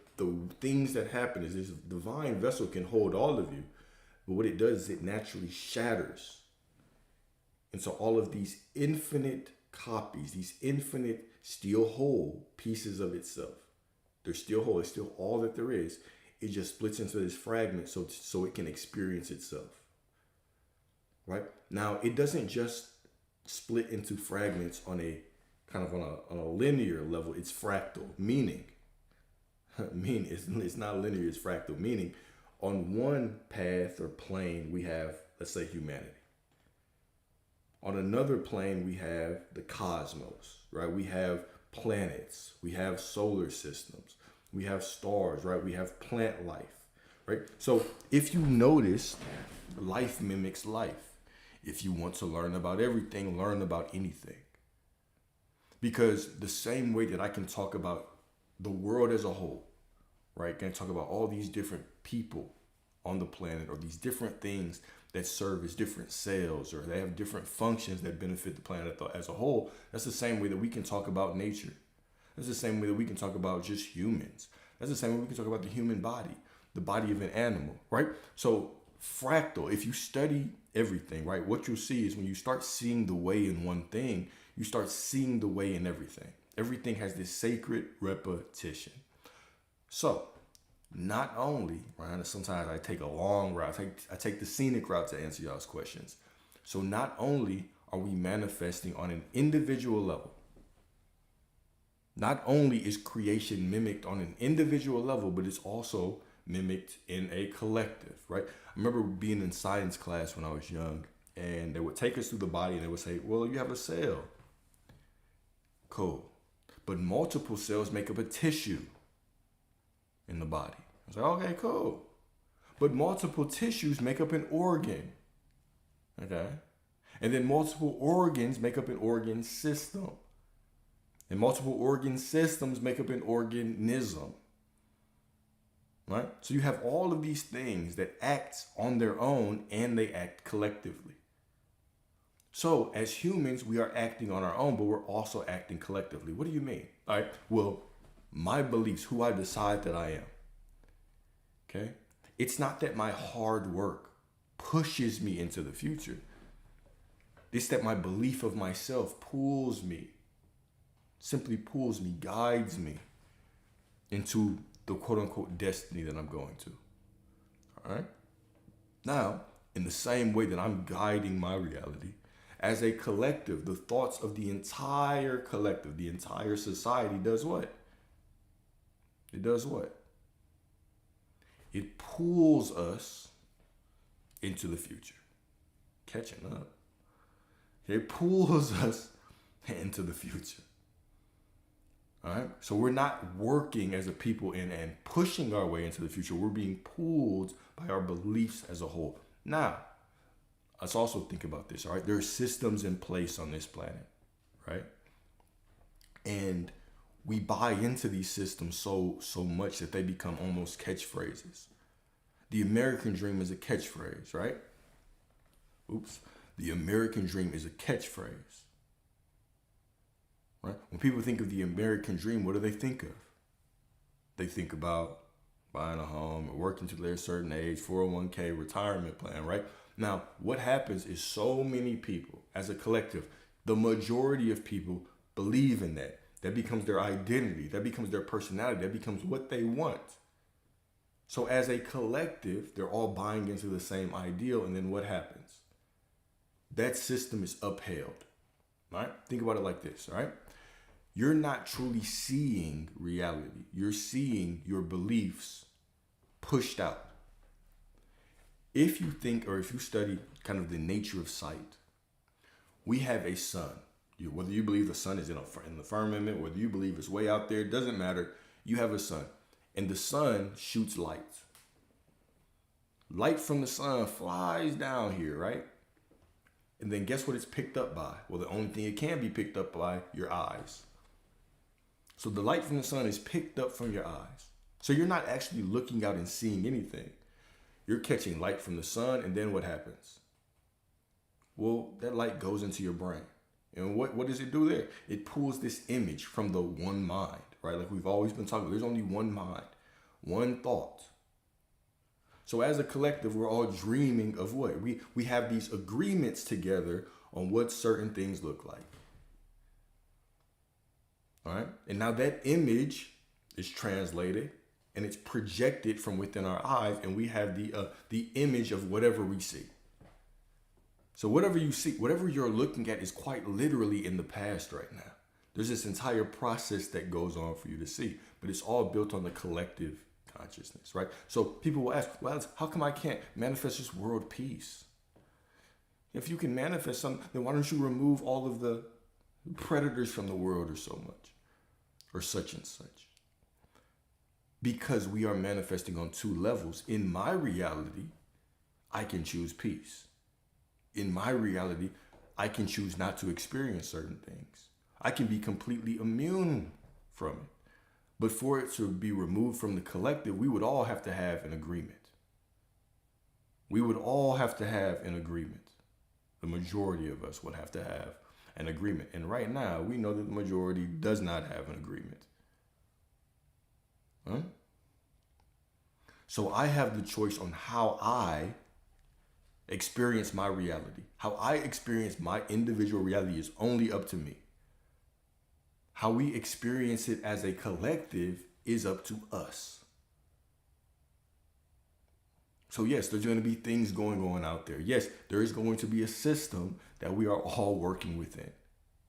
things that happen is this divine vessel can hold all of you, but what it does is it naturally shatters. And so all of these infinite copies, these infinite still whole pieces of itself, they're still whole, it's still all that there is. It just splits into this fragment so it can experience itself. Right? Now, it doesn't just split into fragments on a kind of on a linear level. It's fractal, meaning it's not linear, it's fractal, meaning on one path or plane we have, let's say, humanity. On another plane we have the cosmos, right? We have planets, we have solar systems, we have stars, right? We have plant life, right? So if you notice, life mimics life. If you want to learn about everything, learn about anything. Because the same way that I can talk about the world as a whole, right? Can talk about all these different people on the planet, or these different things that serve as different cells, or they have different functions that benefit the planet as a whole. That's the same way that we can talk about nature. That's the same way that we can talk about just humans. That's the same way we can talk about the human body, the body of an animal, right? So fractal, if you study everything, right, what you'll see is when you start seeing the way in one thing, you start seeing the way in everything. Everything has this sacred repetition. So not only, right, sometimes I take a long route, I take the scenic route to answer y'all's questions. So not only are we manifesting on an individual level, not only is creation mimicked on an individual level, but it's also mimicked in a collective, right? I remember being in science class when I was young, and they would take us through the body and they would say, well, you have a cell. Cool. But multiple cells make up a tissue in the body. I was like, okay, cool. But multiple tissues make up an organ. Okay? And then multiple organs make up an organ system. And multiple organ systems make up an organism. Right? So you have all of these things that act on their own and they act collectively. So as humans, we are acting on our own, but we're also acting collectively. What do you mean? All right. Well, my beliefs, who I decide that I am. Okay. It's not that my hard work pushes me into the future. It's that my belief of myself pulls me, simply pulls me, guides me into the quote unquote destiny that I'm going to. All right. Now, in the same way that I'm guiding my reality, as a collective, the thoughts of the entire collective, the entire society does what? It does what? It pulls us into the future. Catching up. It pulls us into the future. All right? So we're not working as a people and pushing our way into the future. We're being pulled by our beliefs as a whole. Now, let's also think about this, all right? There are systems in place on this planet, right? And we buy into these systems so much that they become almost catchphrases. The American dream is a catchphrase, right? Oops. The American dream is a catchphrase, right? When people think of the American dream, what do they think of? They think about buying a home or working to their certain age, 401k, retirement plan, right? Now, what happens is so many people, as a collective, the majority of people believe in that. That becomes their identity. That becomes their personality. That becomes what they want. So as a collective, they're all buying into the same ideal. And then what happens? That system is upheld. Right? Think about it like this, all right? You're not truly seeing reality. You're seeing your beliefs pushed out. if you think, or if you study kind of the nature of sight, we have a sun. Whether you believe the sun is in the firmament, whether you believe it's way out there, it doesn't matter. You have a sun, and the sun shoots light. Light from the sun flies down here, right? And then guess what it's picked up by? Well, the only thing it can be picked up by, your eyes. So the light from the sun is picked up from your eyes. So you're not actually looking out and seeing anything. You're catching light from the sun, and then what happens? Well, that light goes into your brain. And what does it do there? It pulls this image from the one mind, right? Like we've always been talking, there's only one mind, one thought. So as a collective, we're all dreaming of what? We have these agreements together on what certain things look like. All right? And now that image is translated and it's projected from within our eyes, and we have the image of whatever we see. So whatever you see, whatever you're looking at is quite literally in the past right now. There's this entire process that goes on for you to see, but it's all built on the collective consciousness, right? So people will ask, well, how come I can't manifest this world peace? If you can manifest something, then why don't you remove all of the predators from the world or so much, or such and such? Because we are manifesting on two levels. In my reality, I can choose peace. In my reality, I can choose not to experience certain things. I can be completely immune from it. But for it to be removed from the collective, we would all have to have an agreement. We would all have to have an agreement. The majority of us would have to have an agreement. And right now, we know that the majority does not have an agreement. Huh? So I have the choice on how I experience my reality. How I experience my individual reality is only up to me. How we experience it as a collective is up to us. So yes, there's going to be things going on out there. Yes, there is going to be a system that we are all working within.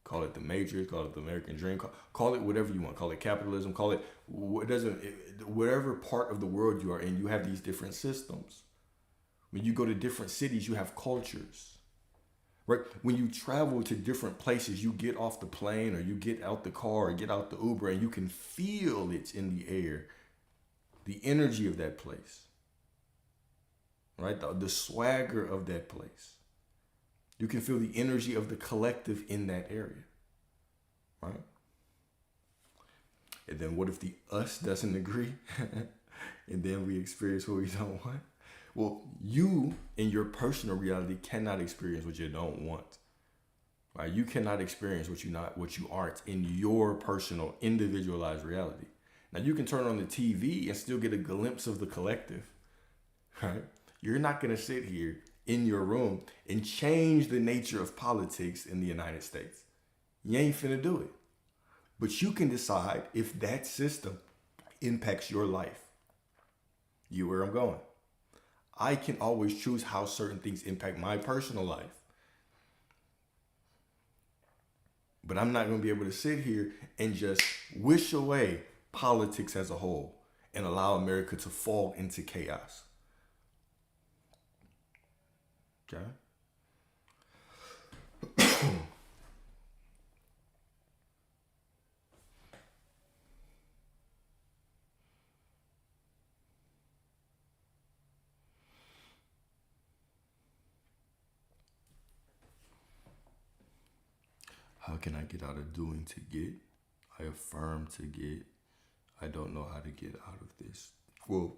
Call it the Matrix, call it the American Dream, call it whatever you want. Call it capitalism, call it whatever part of the world you are in, you have these different systems. When you go to different cities, you have cultures. Right? When you travel to different places, you get off the plane or you get out the car or get out the Uber, and you can feel it in the air, the energy of that place, right? The swagger of that place. You can feel the energy of the collective in that area, right? And then what if the us doesn't agree? And then we experience what we don't want? Well, you in your personal reality cannot experience what you don't want. Right? You cannot experience what you aren't in your personal, individualized reality. Now you can turn on the TV and still get a glimpse of the collective. Right? You're not going to sit here in your room and change the nature of politics in the United States. You ain't finna do it. But you can decide if that system impacts your life. You where I'm going. I can always choose how certain things impact my personal life. But I'm not going to be able to sit here and just wish away politics as a whole and allow America to fall into chaos. Okay? How can I get out of doing to get? I affirm to get. I don't know how to get out of this. Well,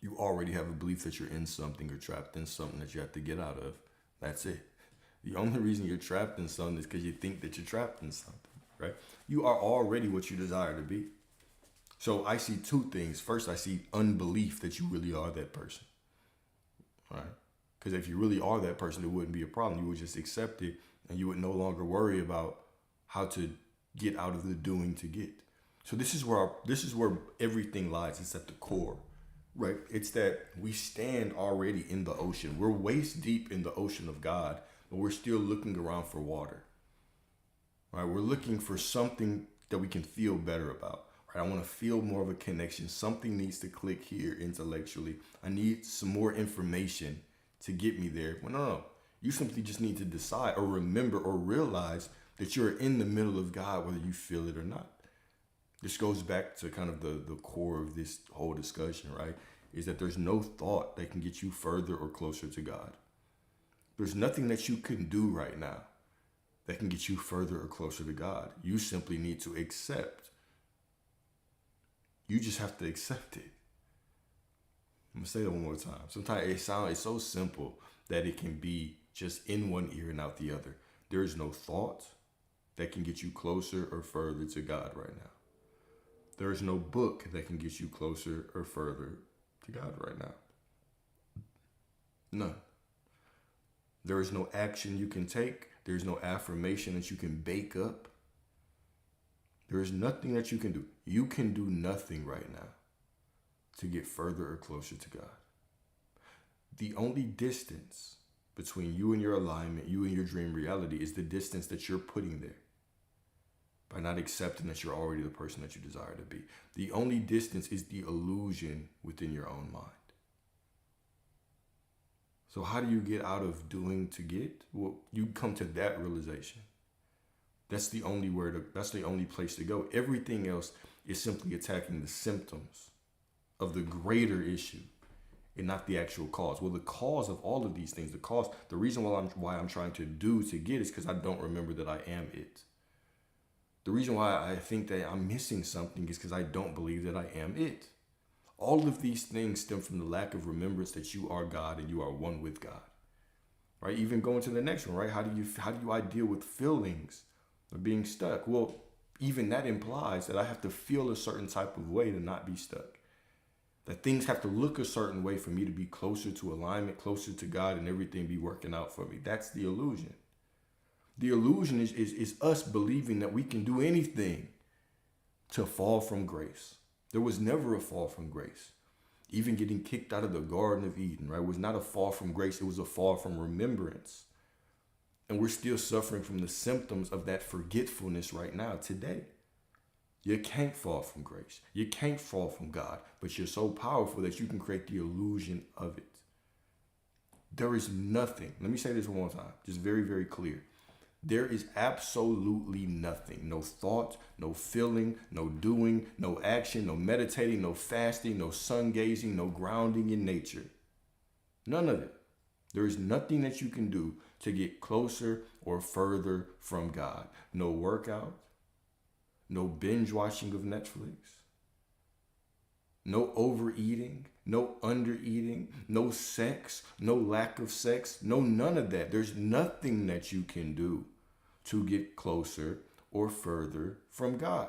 you already have a belief that you're in something or trapped in something that you have to get out of. That's it. The only reason you're trapped in something is because you think that you're trapped in something, right? You are already what you desire to be. So I see two things. First, I see unbelief that you really are that person, right? Because if you really are that person, it wouldn't be a problem. You would just accept it, and you would no longer worry about how to get out of the doing to get. So this is where everything lies. It's at the core, right? It's that we stand already in the ocean. We're waist deep in the ocean of God, but we're still looking around for water, right? We're looking for something that we can feel better about, right? I want to feel more of a connection. Something needs to click here intellectually. I need some more information to get me there. Well, no. You simply just need to decide or remember or realize that you're in the middle of God, whether you feel it or not. This goes back to kind of the core of this whole discussion, right? Is that there's no thought that can get you further or closer to God. There's nothing that you can do right now that can get you further or closer to God. You simply need to accept. You just have to accept it. I'm gonna say that one more time. Sometimes it's so simple that it can be just in one ear and out the other. There is no thought that can get you closer or further to God right now. There is no book that can get you closer or further to God right now. None. There is no action you can take. There's no affirmation that you can bake up. There is nothing that you can do. You can do nothing right now to get further or closer to God. The only distance between you and your alignment, you and your dream reality, is the distance that you're putting there by not accepting that you're already the person that you desire to be. The only distance is the illusion within your own mind. So how do you get out of doing to get? Well, you come to that realization. That's the only that's the only place to go. Everything else is simply attacking the symptoms of the greater issue and not the actual cause. Well, the cause of all of these things, the reason why I'm trying to do to get is because I don't remember that I am it. The reason why I think that I'm missing something is because I don't believe that I am it. All of these things stem from the lack of remembrance that you are God and you are one with God. Right? Even going to the next one, right? How do I deal with feelings of being stuck? Well, even that implies that I have to feel a certain type of way to not be stuck. That things have to look a certain way for me to be closer to alignment, closer to God, and everything be working out for me. That's the illusion. The illusion is us believing that we can do anything to fall from grace. There was never a fall from grace. Even getting kicked out of the Garden of Eden, right, was not a fall from grace. It was a fall from remembrance. And we're still suffering from the symptoms of that forgetfulness right now, today. You can't fall from grace. You can't fall from God, but you're so powerful that you can create the illusion of it. There is nothing. Let me say this one more time, just very, very clear. There is absolutely nothing. No thought, no feeling, no doing, no action, no meditating, no fasting, no sun gazing, no grounding in nature. None of it. There is nothing that you can do to get closer or further from God. No workout, no binge watching of Netflix, no overeating, no undereating, no sex, no lack of sex, no none of that. There's nothing that you can do to get closer or further from God.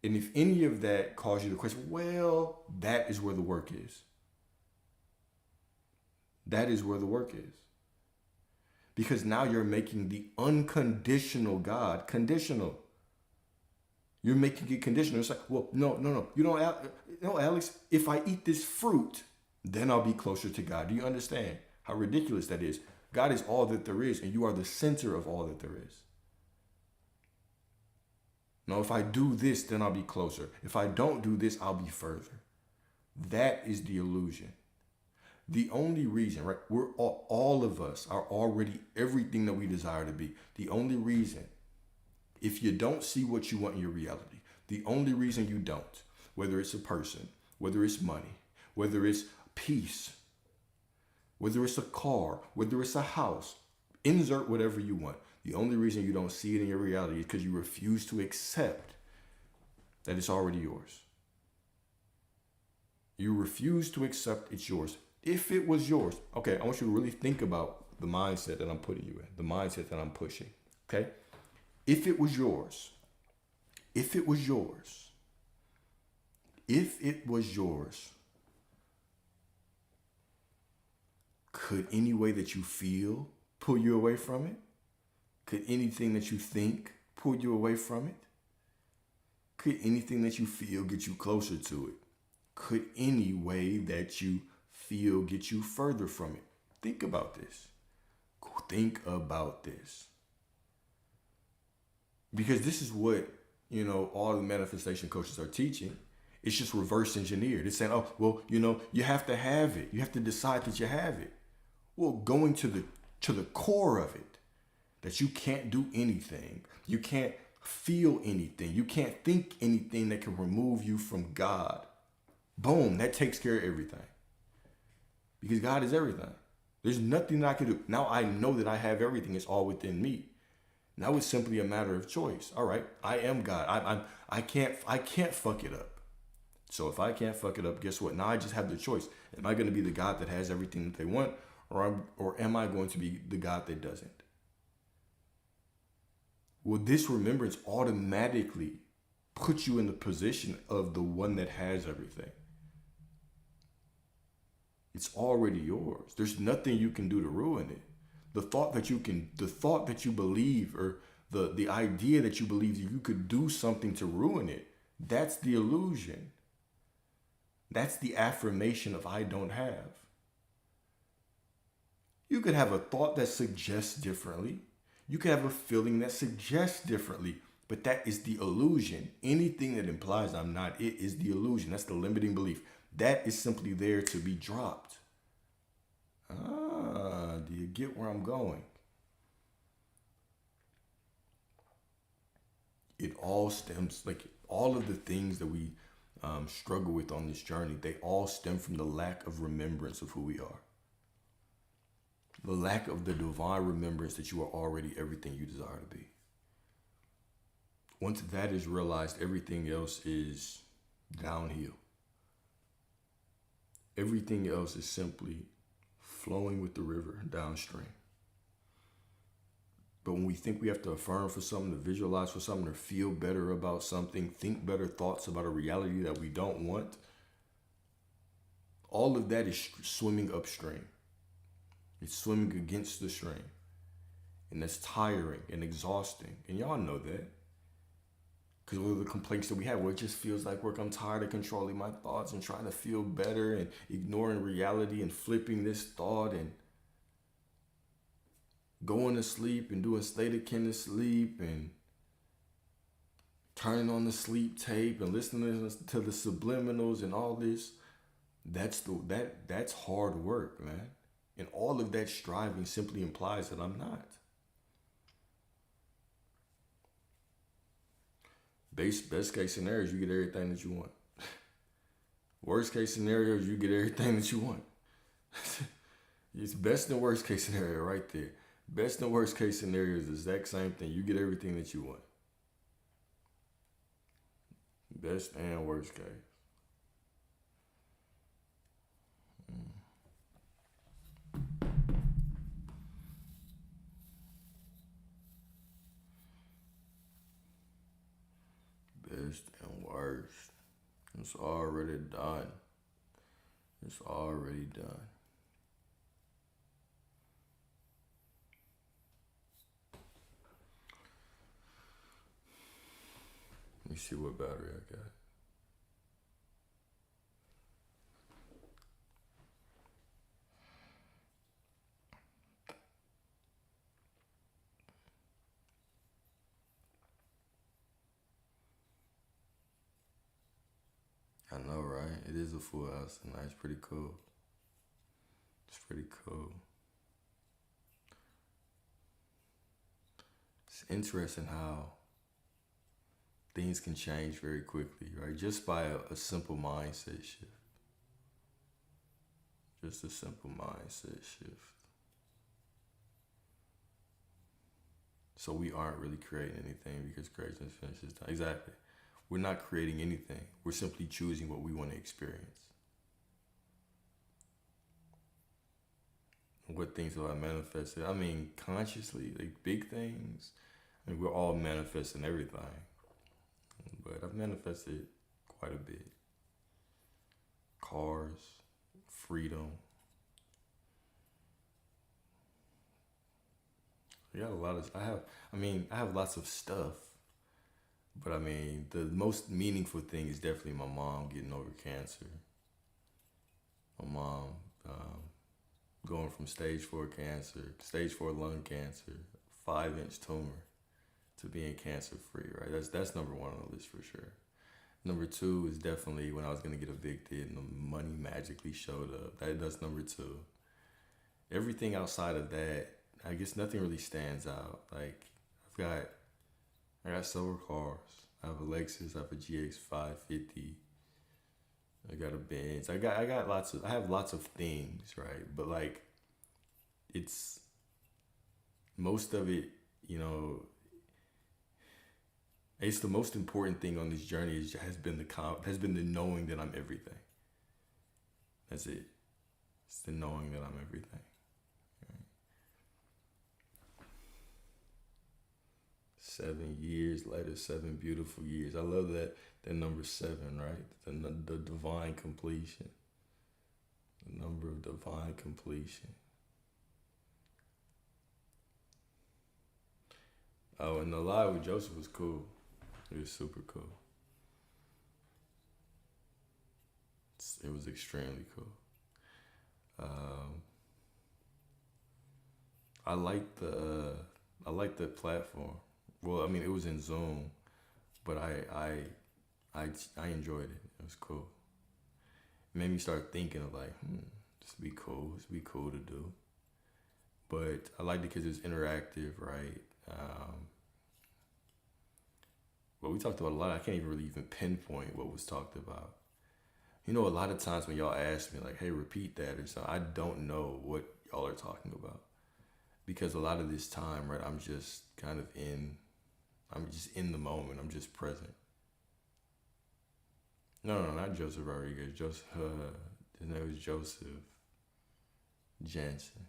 And if any of that caused you to question, well, that is where the work is. That is where the work is. Because now you're making the unconditional God conditional. You're making it conditional. It's like, well, no. You know, Alex, if I eat this fruit, then I'll be closer to God. Do you understand how ridiculous that is? God is all that there is, and you are the center of all that there is. No, if I do this, then I'll be closer. If I don't do this, I'll be further. That is the illusion. The only reason, right? All of us are already everything that we desire to be. The only reason, if you don't see what you want in your reality, the only reason you don't, whether it's a person, whether it's money, whether it's peace, whether it's a car, whether it's a house, insert whatever you want. The only reason you don't see it in your reality is because you refuse to accept that it's already yours. You refuse to accept it's yours. If it was yours, okay, I want you to really think about the mindset that I'm putting you in, the mindset that I'm pushing, okay? If it was yours, could any way that you feel pull you away from it? Could anything that you think pull you away from it? Could anything that you feel get you closer to it? Could any way that you feel get you further from it? Think about this. Think about this. Because this is what, all the manifestation coaches are teaching, It's just reverse engineered. It's saying, oh, well, you have to have it. You have to decide that you have it. Well, going to the core of it, that you can't do anything. You can't feel anything. You can't think anything that can remove you from God. Boom, that takes care of everything. Because God is everything. There's nothing that I can do. Now I know that I have everything. It's all within me. Now it's simply a matter of choice. All right, I am God. I can't fuck it up. So if I can't fuck it up, guess what? Now I just have the choice. Am I going to be the God that has everything that they want, or am I going to be the God that doesn't? Well, this remembrance automatically puts you in the position of the one that has everything. It's already yours. There's nothing you can do to ruin it. The thought that you believe, or the idea that you believe that you could do something to ruin it, that's the illusion. That's the affirmation of I don't have. You could have a thought that suggests differently. You could have a feeling that suggests differently, but that is the illusion. Anything that implies I'm not it is the illusion. That's the limiting belief. That is simply there to be dropped. Do you get where I'm going? It all stems, like all of the things that we struggle with on this journey, they all stem from the lack of remembrance of who we are. The lack of the divine remembrance that you are already everything you desire to be. Once that is realized, everything else is downhill. Everything else is simply flowing with the river downstream. But when we think we have to affirm for something, to visualize for something, to feel better about something, think better thoughts about a reality that we don't want, all of that is swimming upstream. It's swimming against the stream. And that's tiring and exhausting. And y'all know that. Because one of the complaints that we have, where it just feels like work, I'm tired of controlling my thoughts and trying to feel better and ignoring reality and flipping this thought and going to sleep and doing state akin to sleep and turning on the sleep tape and listening to the subliminals and all this. That's hard work, man. And all of that striving simply implies that I'm not. Best case scenario is you get everything that you want. Worst case scenario is you get everything that you want. It's best and worst case scenario right there. Best and worst case scenario is the exact same thing. You get everything that you want. Best and worst case. Best and worst. It's already done. It's already done. Let me see what battery I got. I know, right? It is a full house tonight. It's pretty cool. It's pretty cool. It's interesting how things can change very quickly, right? Just by a simple mindset shift. Just a simple mindset shift. So we aren't really creating anything because creation finishes time. Exactly. We're not creating anything. We're simply choosing what we want to experience. What things have I manifested? I mean, consciously, like big things. I mean, we're all manifesting everything. But I've manifested quite a bit. Cars, freedom. I have lots of stuff. But I mean, the most meaningful thing is definitely my mom getting over cancer. My mom going from stage 4 cancer, stage 4 lung cancer, 5-inch tumor, to being cancer free, right? That's number one on the list for sure. Number two is definitely when I was gonna get evicted and the money magically showed up. That's number two. Everything outside of that, I guess nothing really stands out. Like I've got I got several cars. I have a Lexus, I have a GX 550. I got a Benz. I have lots of things, right? But like it's most of it, you know, it's the most important thing on this journey has been has been the knowing that I'm everything. That's it. It's the knowing that I'm everything. 7 years later, 7 beautiful years. I love that number seven, right? The divine completion. The number of divine completion. Oh, and the lie with Joseph was cool. It was super cool. It was extremely cool. Um, I like the platform. Well, I mean, it was in Zoom, but I enjoyed it. It was cool. It made me start thinking of like, this would be cool. This would be cool to do. But I liked it because it was interactive, right? But we talked about a lot. I can't even really even pinpoint what was talked about. You know, a lot of times when y'all ask me like, "Hey, repeat that," or something, I don't know what y'all are talking about because a lot of this time, right? I'm just in the moment. I'm just present. No, no, not Joseph Rodriguez. Joseph, his name was Joseph Jansen.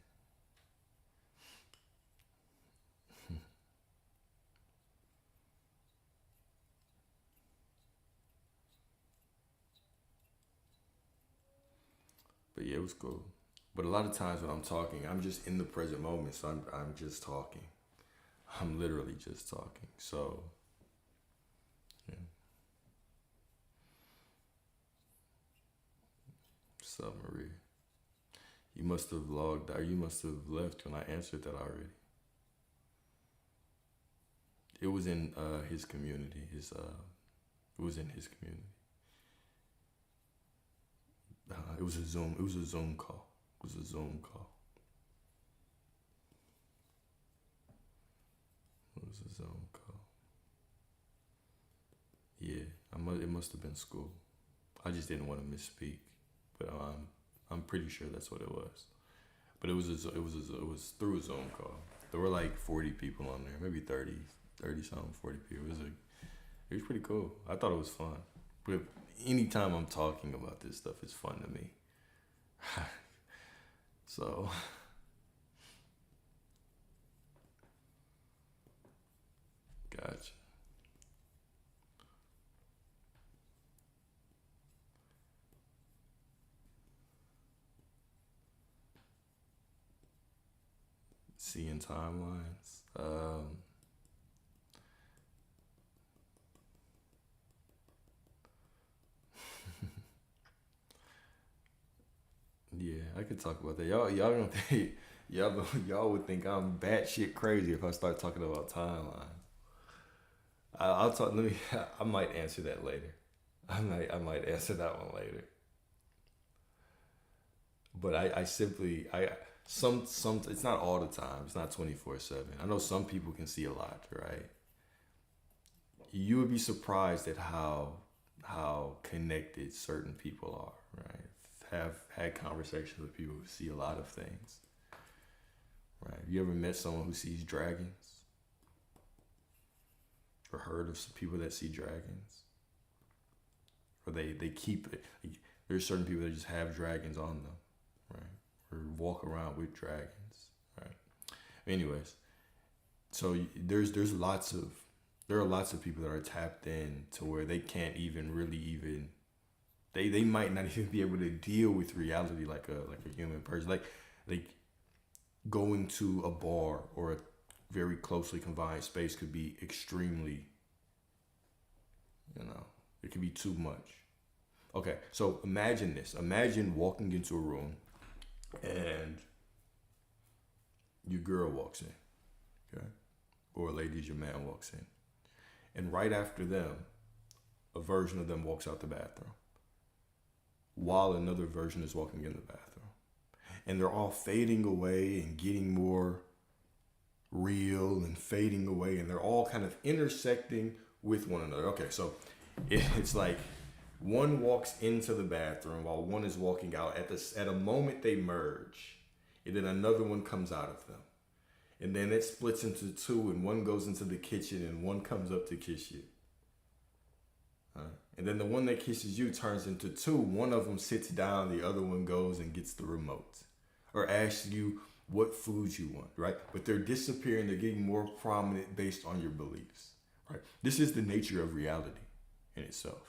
But yeah, it was cool. But a lot of times when I'm talking, I'm just in the present moment, so I'm just talking. I'm literally just talking. So yeah. What's up, Marie? You must have logged out. You must have left when I answered that already. It was in his community. It was in his community. It was a Zoom. It was a Zoom call. It was a Zoom call. It was a Zoom call. Yeah, it must have been school. I just didn't want to misspeak, but I'm pretty sure that's what it was. But it was through a Zoom call. There were like 40 people on there, maybe 30 something, 40 people. It was pretty cool. I thought it was fun. But anytime I'm talking about this stuff, it's fun to me. So gotcha. Seeing timelines. Yeah, I could talk about that. Y'all don't think y'all would think I'm batshit crazy if I start talking about timelines. I'll talk. Let me. I might answer that later. I might answer that one later. But I simply I some it's not all the time. It's not 24/7. I know some people can see a lot, right? You would be surprised at how connected certain people are, right? Have had conversations with people who see a lot of things, right? Have you ever met someone who sees dragons or heard of some people that see dragons? Or they keep it. Like, there's certain people that just have dragons on them, right? Or walk around with dragons, right? Anyways, so there's lots of there are lots of people that are tapped in to where they can't even really even they might not even be able to deal with reality like a human person. Like going to a bar or a very closely confined space could be extremely, you know, it could be too much. Okay, so imagine this. Imagine walking into a room and your girl walks in, okay? Or a ladies, your man walks in. And right after them, a version of them walks out the bathroom while another version is walking in the bathroom. And they're all fading away and getting more real and fading away. And they're all kind of intersecting with one another. Okay, so it's like one walks into the bathroom while one is walking out. At a moment they merge. And then another one comes out of them. And then it splits into two, and one goes into the kitchen and one comes up to kiss you. And then the one that kisses you turns into two. One of them sits down, the other one goes and gets the remote or asks you what foods you want, right? But they're disappearing. They're getting more prominent based on your beliefs, right? This is the nature of reality in itself.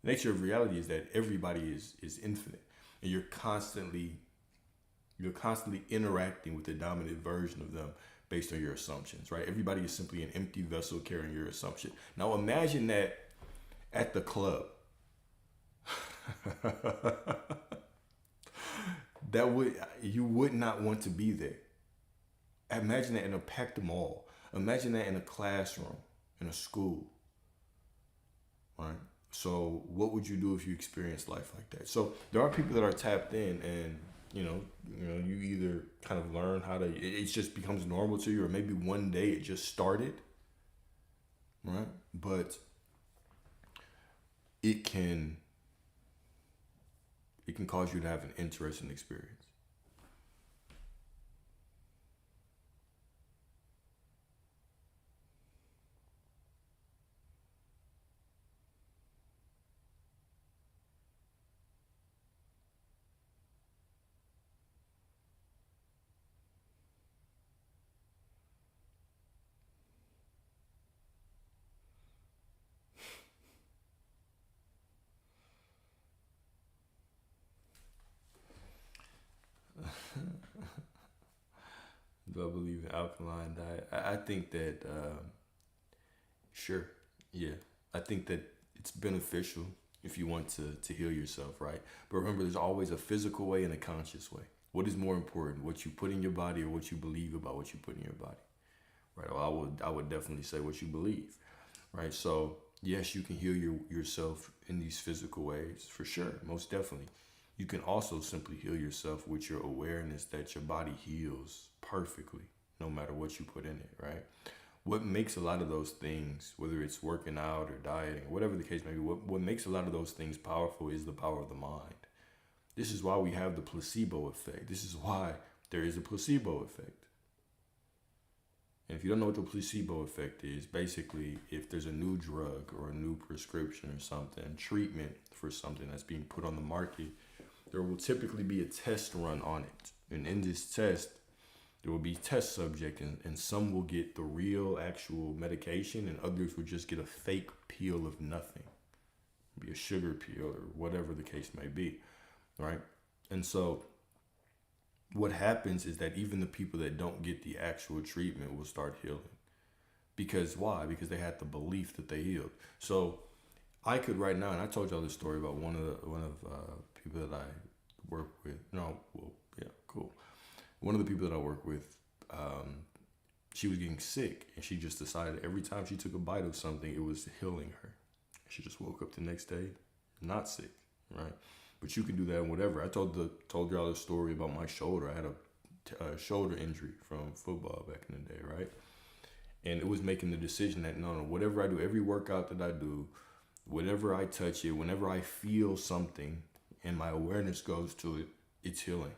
The nature of reality is that everybody is infinite, and you're constantly interacting with the dominant version of them based on your assumptions, right? Everybody is simply an empty vessel carrying your assumption. Now imagine that at the club. You would not want to be there. Imagine that in a packed mall. Imagine that in a classroom, in a school, right? So what would you do if you experienced life like that? So there are people that are tapped in, and you either kind of learn how to, it just becomes normal to you, or maybe one day it just started, right? But it can cause you to have an interesting experience. Do I believe in alkaline diet? I think that, sure, yeah. I think that it's beneficial if you want to heal yourself, right? But remember, there's always a physical way and a conscious way. What is more important, what you put in your body or what you believe about what you put in your body, right? Well, I would definitely say what you believe, right? So yes, you can heal yourself in these physical ways, for sure, most definitely. You can also simply heal yourself with your awareness that your body heals perfectly, no matter what you put in it, right? What makes a lot of those things, whether it's working out or dieting, or whatever the case may be, what makes a lot of those things powerful is the power of the mind. This is why we have the placebo effect. This is why there is a placebo effect. And if you don't know what the placebo effect is, basically, if there's a new drug or a new prescription or something, treatment for something that's being put on the market, there will typically be a test run on it. And in this test, there will be test subject, and some will get the real actual medication, and others will just get a fake pill of nothing. Be a sugar pill or whatever the case may be, right? And so what happens is that even the people that don't get the actual treatment will start healing. Because why? Because they had the belief that they healed. So I could right now, and I told y'all this story about one of people that I work with. No, well, yeah, cool. One of the people that I work with, she was getting sick, and she just decided every time she took a bite of something, it was healing her. She just woke up the next day, not sick, right? But you can do that in whatever. I told y'all the story about my shoulder. I had a shoulder injury from football back in the day, right? And it was making the decision that no, whatever I do, every workout that I do, whatever I touch it, whenever I feel something and my awareness goes to it, it's healing.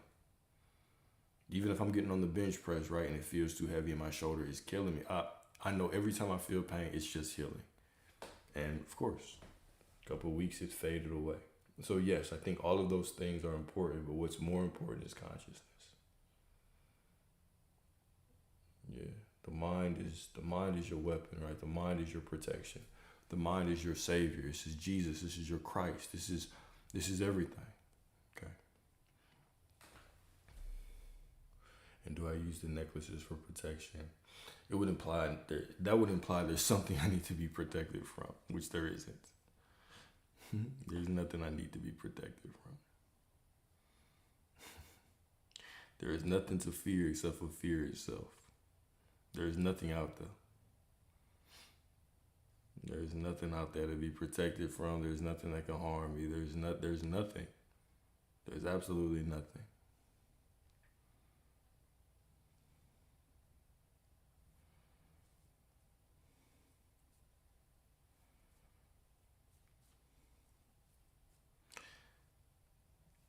Even if I'm getting on the bench press, right, and it feels too heavy and my shoulder is killing me, I know every time I feel pain, it's just healing. And of course, a couple of weeks, it faded away. So yes, I think all of those things are important, but what's more important is consciousness. Yeah, the mind is your weapon, right? The mind is your protection. The mind is your savior. This is Jesus. This is your Christ. This is everything. Okay. And do I use the necklaces for protection? It would imply that would imply there's something I need to be protected from, which there isn't. There's nothing I need to be protected from. There is nothing to fear except for fear itself. There is nothing out there. There's nothing out there to be protected from. There's nothing that can harm me. There's nothing. There's absolutely nothing.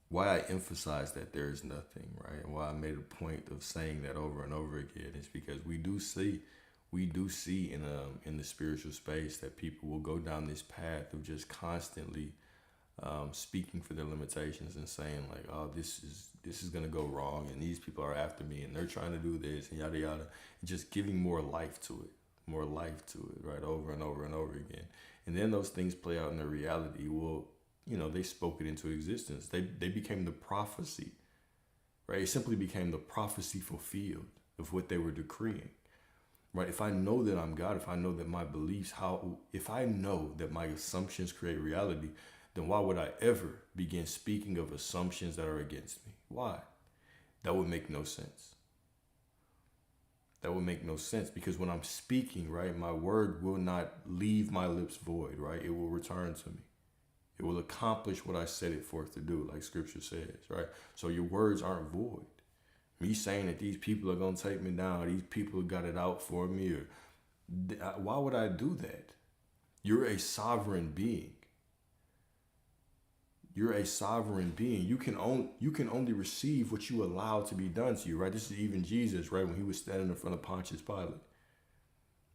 Why I emphasize that there is nothing, right? And why I made a point of saying that over and over again is because we do see in the spiritual space that people will go down this path of just constantly speaking for their limitations and saying like, oh, this is gonna go wrong, and these people are after me, and they're trying to do this, and yada yada, and just giving more life to it, right, over and over and over again, and then those things play out in their reality. Well, they spoke it into existence. They became the prophecy, right? It simply became the prophecy fulfilled of what they were decreeing. Right? If I know that I'm God, if I know that my beliefs, if I know that my assumptions create reality, then why would I ever begin speaking of assumptions that are against me? Why? That would make no sense. That would make no sense, because when I'm speaking, right, my word will not leave my lips void, right? It will return to me. It will accomplish what I set it forth to do, like scripture says, right? So your words aren't void. Me saying that these people are going to take me down, these people got it out for me, or why would I do that? You're a sovereign being. You're a sovereign being. You can only receive what you allow to be done to you, right? This is even Jesus, right? When he was standing in front of Pontius Pilate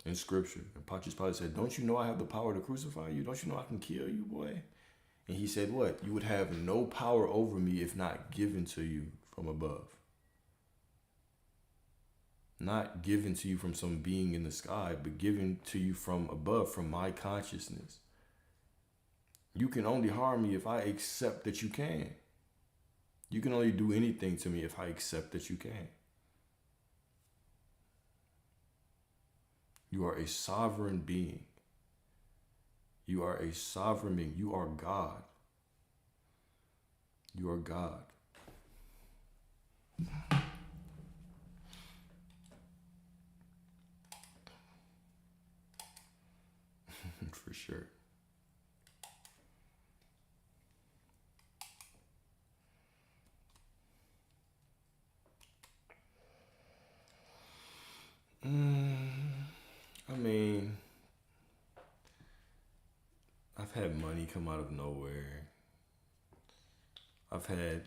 in scripture. And Pontius Pilate said, don't you know I have the power to crucify you? Don't you know I can kill you, boy? And he said, what? You would have no power over me if not given to you from above. Not given to you from some being in the sky, but given to you from above, from my consciousness. You can only harm me if I accept that you can. You can only do anything to me if I accept that you can. You are a sovereign being. You are a sovereign being. You are God. You are God. For sure. I mean, I've had money come out of nowhere. I've had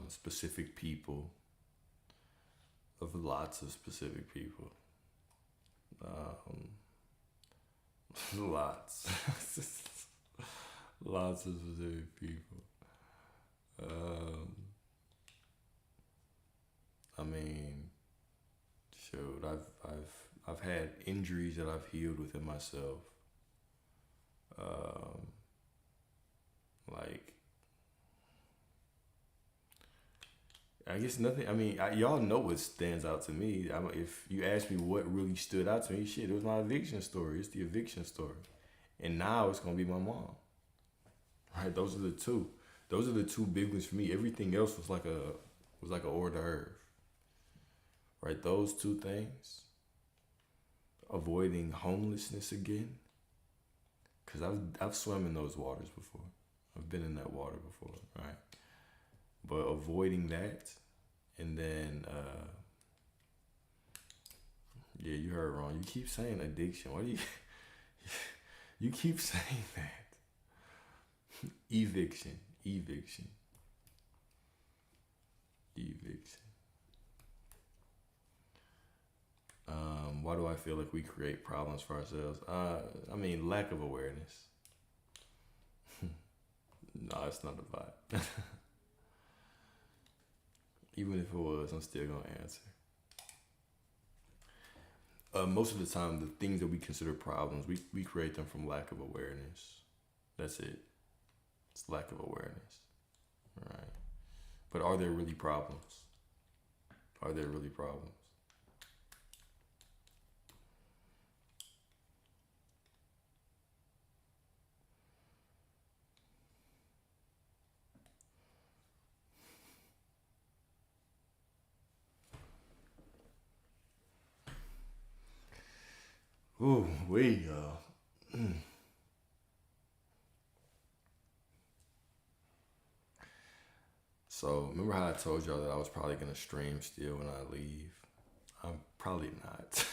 specific people, of lots of specific people, um, lots, lots of specific people. Um, I mean, shoot, I've had injuries that I've healed within myself. Um, like I guess nothing. I mean, y'all know what stands out to me. If you ask me what really stood out to me, shit, it was my eviction story. It's the eviction story, and now it's gonna be my mom. Right? Those are the two. Those are the two big ones for me. Everything else was like a hors d'oeuvre. Right? Those two things. Avoiding homelessness again, because I've swum in those waters before. I've been in that water before, right? But avoiding that, and then yeah, you heard wrong. You keep saying addiction. Why do you you keep saying that? Eviction, eviction, eviction. Why do I feel like we create problems for ourselves? I mean, lack of awareness. No, it's not a vibe. Even if it was, I'm still gonna answer. Most of the time, the things that we consider problems, we create them from lack of awareness. That's it. It's lack of awareness, right? But are there really problems? Are there really problems? Ooh, we So remember how I told y'all that I was probably gonna stream still when I leave? I'm probably not.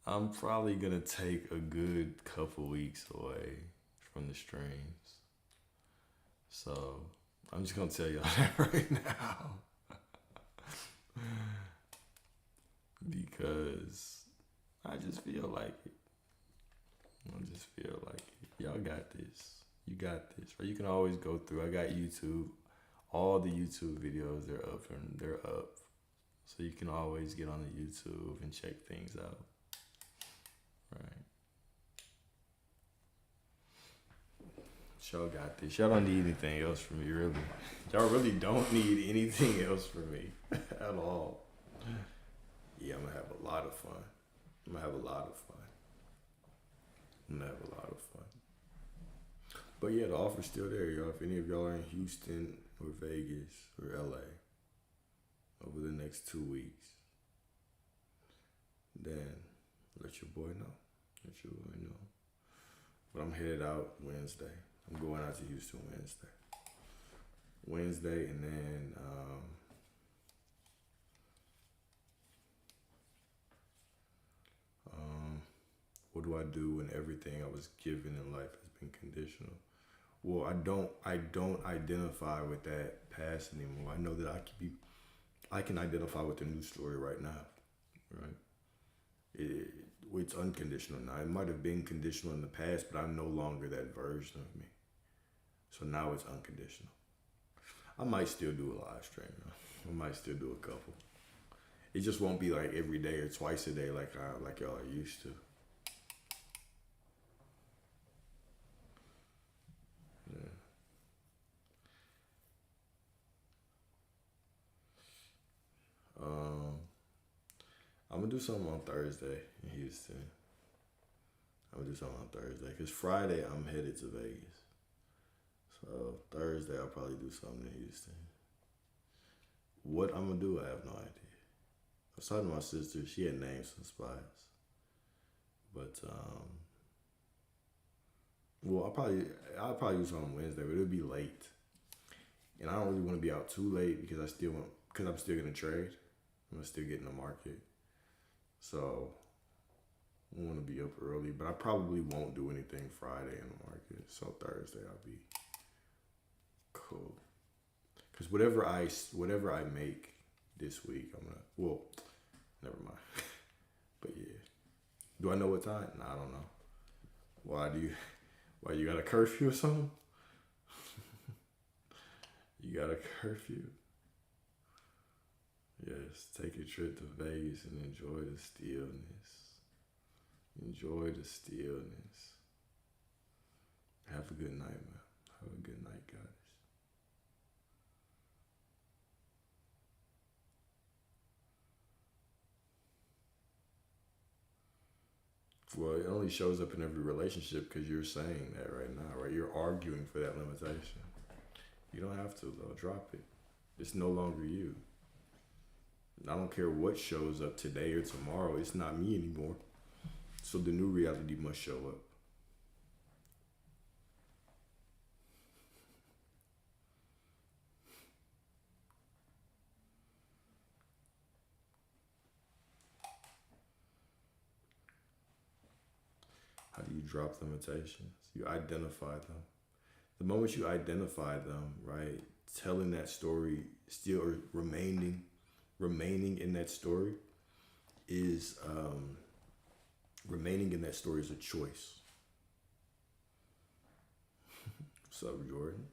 I'm probably gonna take a good couple weeks away from the streams. So I'm just gonna tell y'all that right now. Because I just feel like it. I just feel like it. Y'all got this. You got this. Right? You can always go through. I got YouTube. All the YouTube videos they're up. So you can always get on the YouTube and check things out. Right. Y'all got this. Y'all don't need anything else from me, really. Y'all really don't need anything else from me at all. Yeah, I'm gonna have a lot of fun. I'm gonna have a lot of fun. I'm gonna have a lot of fun. But yeah, the offer's still there, y'all. If any of y'all are in Houston or Vegas or LA over the next 2 weeks, then let your boy know. Let your boy know. But I'm headed out Wednesday. I'm going out to Houston Wednesday, and then what do I do when everything I was given in life has been conditional? Well, I don't identify with that past anymore. I know that I can identify with the new story right now, right? It's unconditional now. It might have been conditional in the past, but I'm no longer that version of me. So now it's unconditional. I might still do a live stream. I might still do a couple. It just won't be like every day or twice a day like y'all are used to. Yeah. I'm gonna do something on Thursday in Houston. I'm gonna do something on Thursday because Friday I'm headed to Vegas. So Thursday I'll probably do something in Houston. What I'm gonna do, I have no idea. I was talking to my sister. She had named some spots, but well, I'll probably do something Wednesday, but it'll be late, and I don't really want to be out too late because I'm still gonna trade. I'm gonna still get in the market, so I want to be up early. But I probably won't do anything Friday in the market. So Thursday I'll be cool. Cause whatever I make this week, I'm gonna. Well, never mind. But yeah, do I know what time? Nah, I don't know. Why you got a curfew or something? You got a curfew? Yes, take a trip to Vegas and enjoy the stillness. Enjoy the stillness. Have a good night, man. Have a good night, guys. Well, it only shows up in every relationship because you're saying that right now, right? You're arguing for that limitation. You don't have to, though. Drop it. It's no longer you. I don't care what shows up today or tomorrow. It's not me anymore. So the new reality must show up. How do you drop limitations? You identify them. The moment you identify them, right, telling that story still or remaining in that story is remaining in that story is a choice. What's up, Jordan?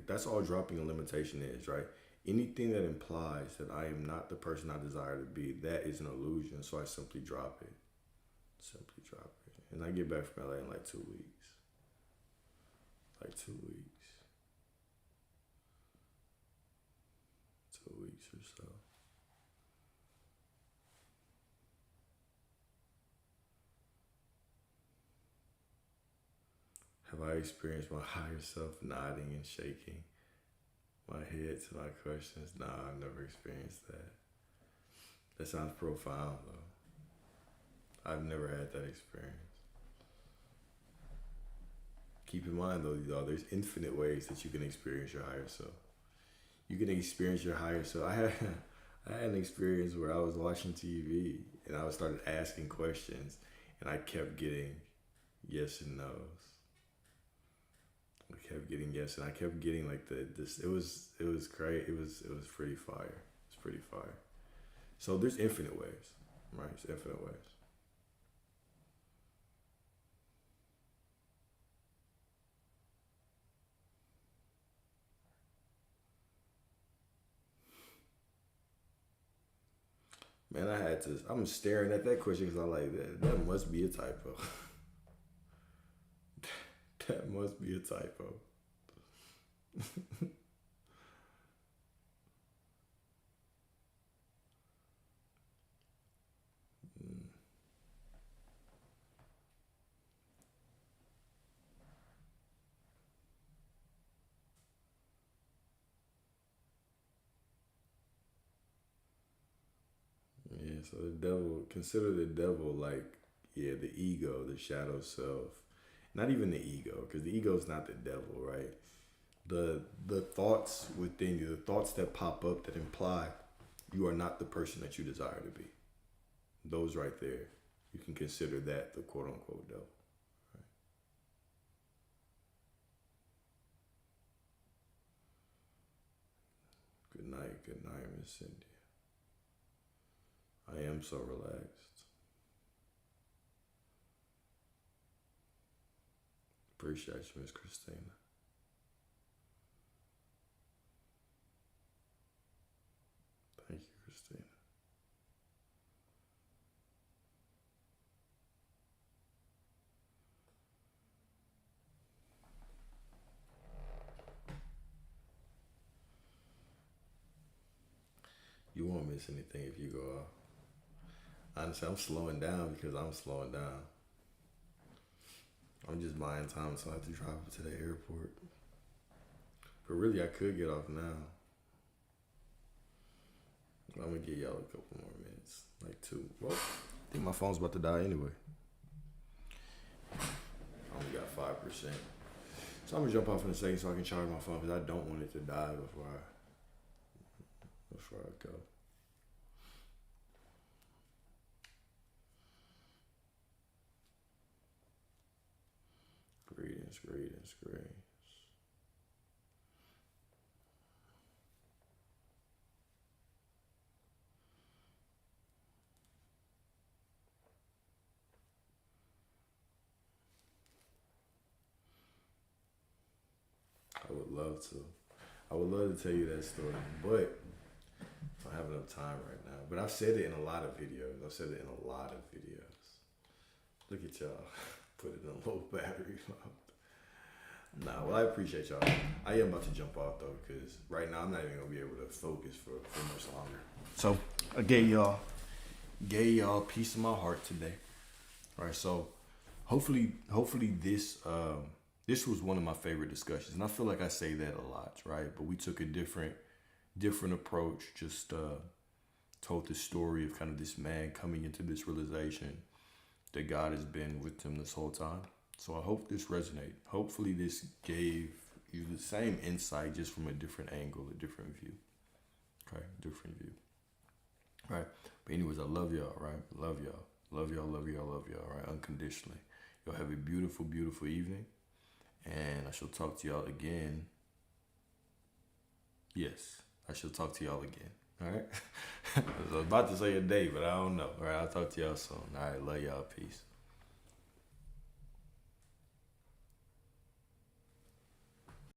That's all dropping a limitation is, right? Anything that implies that I am not the person I desire to be, that is an illusion. So I simply drop it. Simply drop it. And I get back from LA in like 2 weeks. Like 2 weeks. 2 weeks or so. Have I experienced my higher self nodding and shaking my head to my questions? Nah, I've never experienced that. That sounds profound, though. I've never had that experience. Keep in mind, though, y'all, there's infinite ways that you can experience your higher self. You can experience your higher self. I had an experience where I was watching TV and I started asking questions, and I kept getting yes and no's. I kept getting yes, and I kept getting like this. It was great. It was pretty fire. It's pretty fire. So there's infinite ways, right? It's infinite ways. Man, I had to. I'm staring at that question because I like that. That must be a typo. That must be a typo. Yeah, so the devil, consider the devil like, yeah, the ego, the shadow self. Not even the ego, because the ego is not the devil, right? The thoughts within you, the thoughts that pop up that imply you are not the person that you desire to be. Those right there, you can consider that the quote unquote devil. Right? Good night, Miss Cindy. I am so relaxed. Appreciate you, Miss Christina. Thank you, Christina. You won't miss anything if you go off. Honestly, I'm slowing down because I'm slowing down. I'm just buying time so I have to drive to the airport. But really, I could get off now. I'm gonna give y'all a couple more minutes, like 2. Well, I think my phone's about to die anyway. I only got 5%. So I'm gonna jump off in a second so I can charge my phone because I don't want it to die before I go. Greetings. I would love to. I would love to tell you that story, but I don't have enough time right now. But I've said it in a lot of videos. Look at y'all. Put it in a low battery mode. Nah, well, I appreciate y'all. I am about to jump off though, because right now I'm not even gonna be able to focus for much longer. So I gave y'all a piece of my heart today. All right, so hopefully this was one of my favorite discussions, and I feel like I say that a lot, right? But we took a different approach. Just told the story of kind of this man coming into this realization that God has been with him this whole time. So I hope this resonated. Hopefully this gave you the same insight, just from a different angle, a different view. Okay, different view. All right. But anyways, I love y'all, right? Love y'all. Love y'all, right? Unconditionally. Y'all have a beautiful, beautiful evening. And I shall talk to y'all again. Yes, I shall talk to y'all again. All right. I was about to say a day, but I don't know. All right. I'll talk to y'all soon. All right. Love y'all. Peace.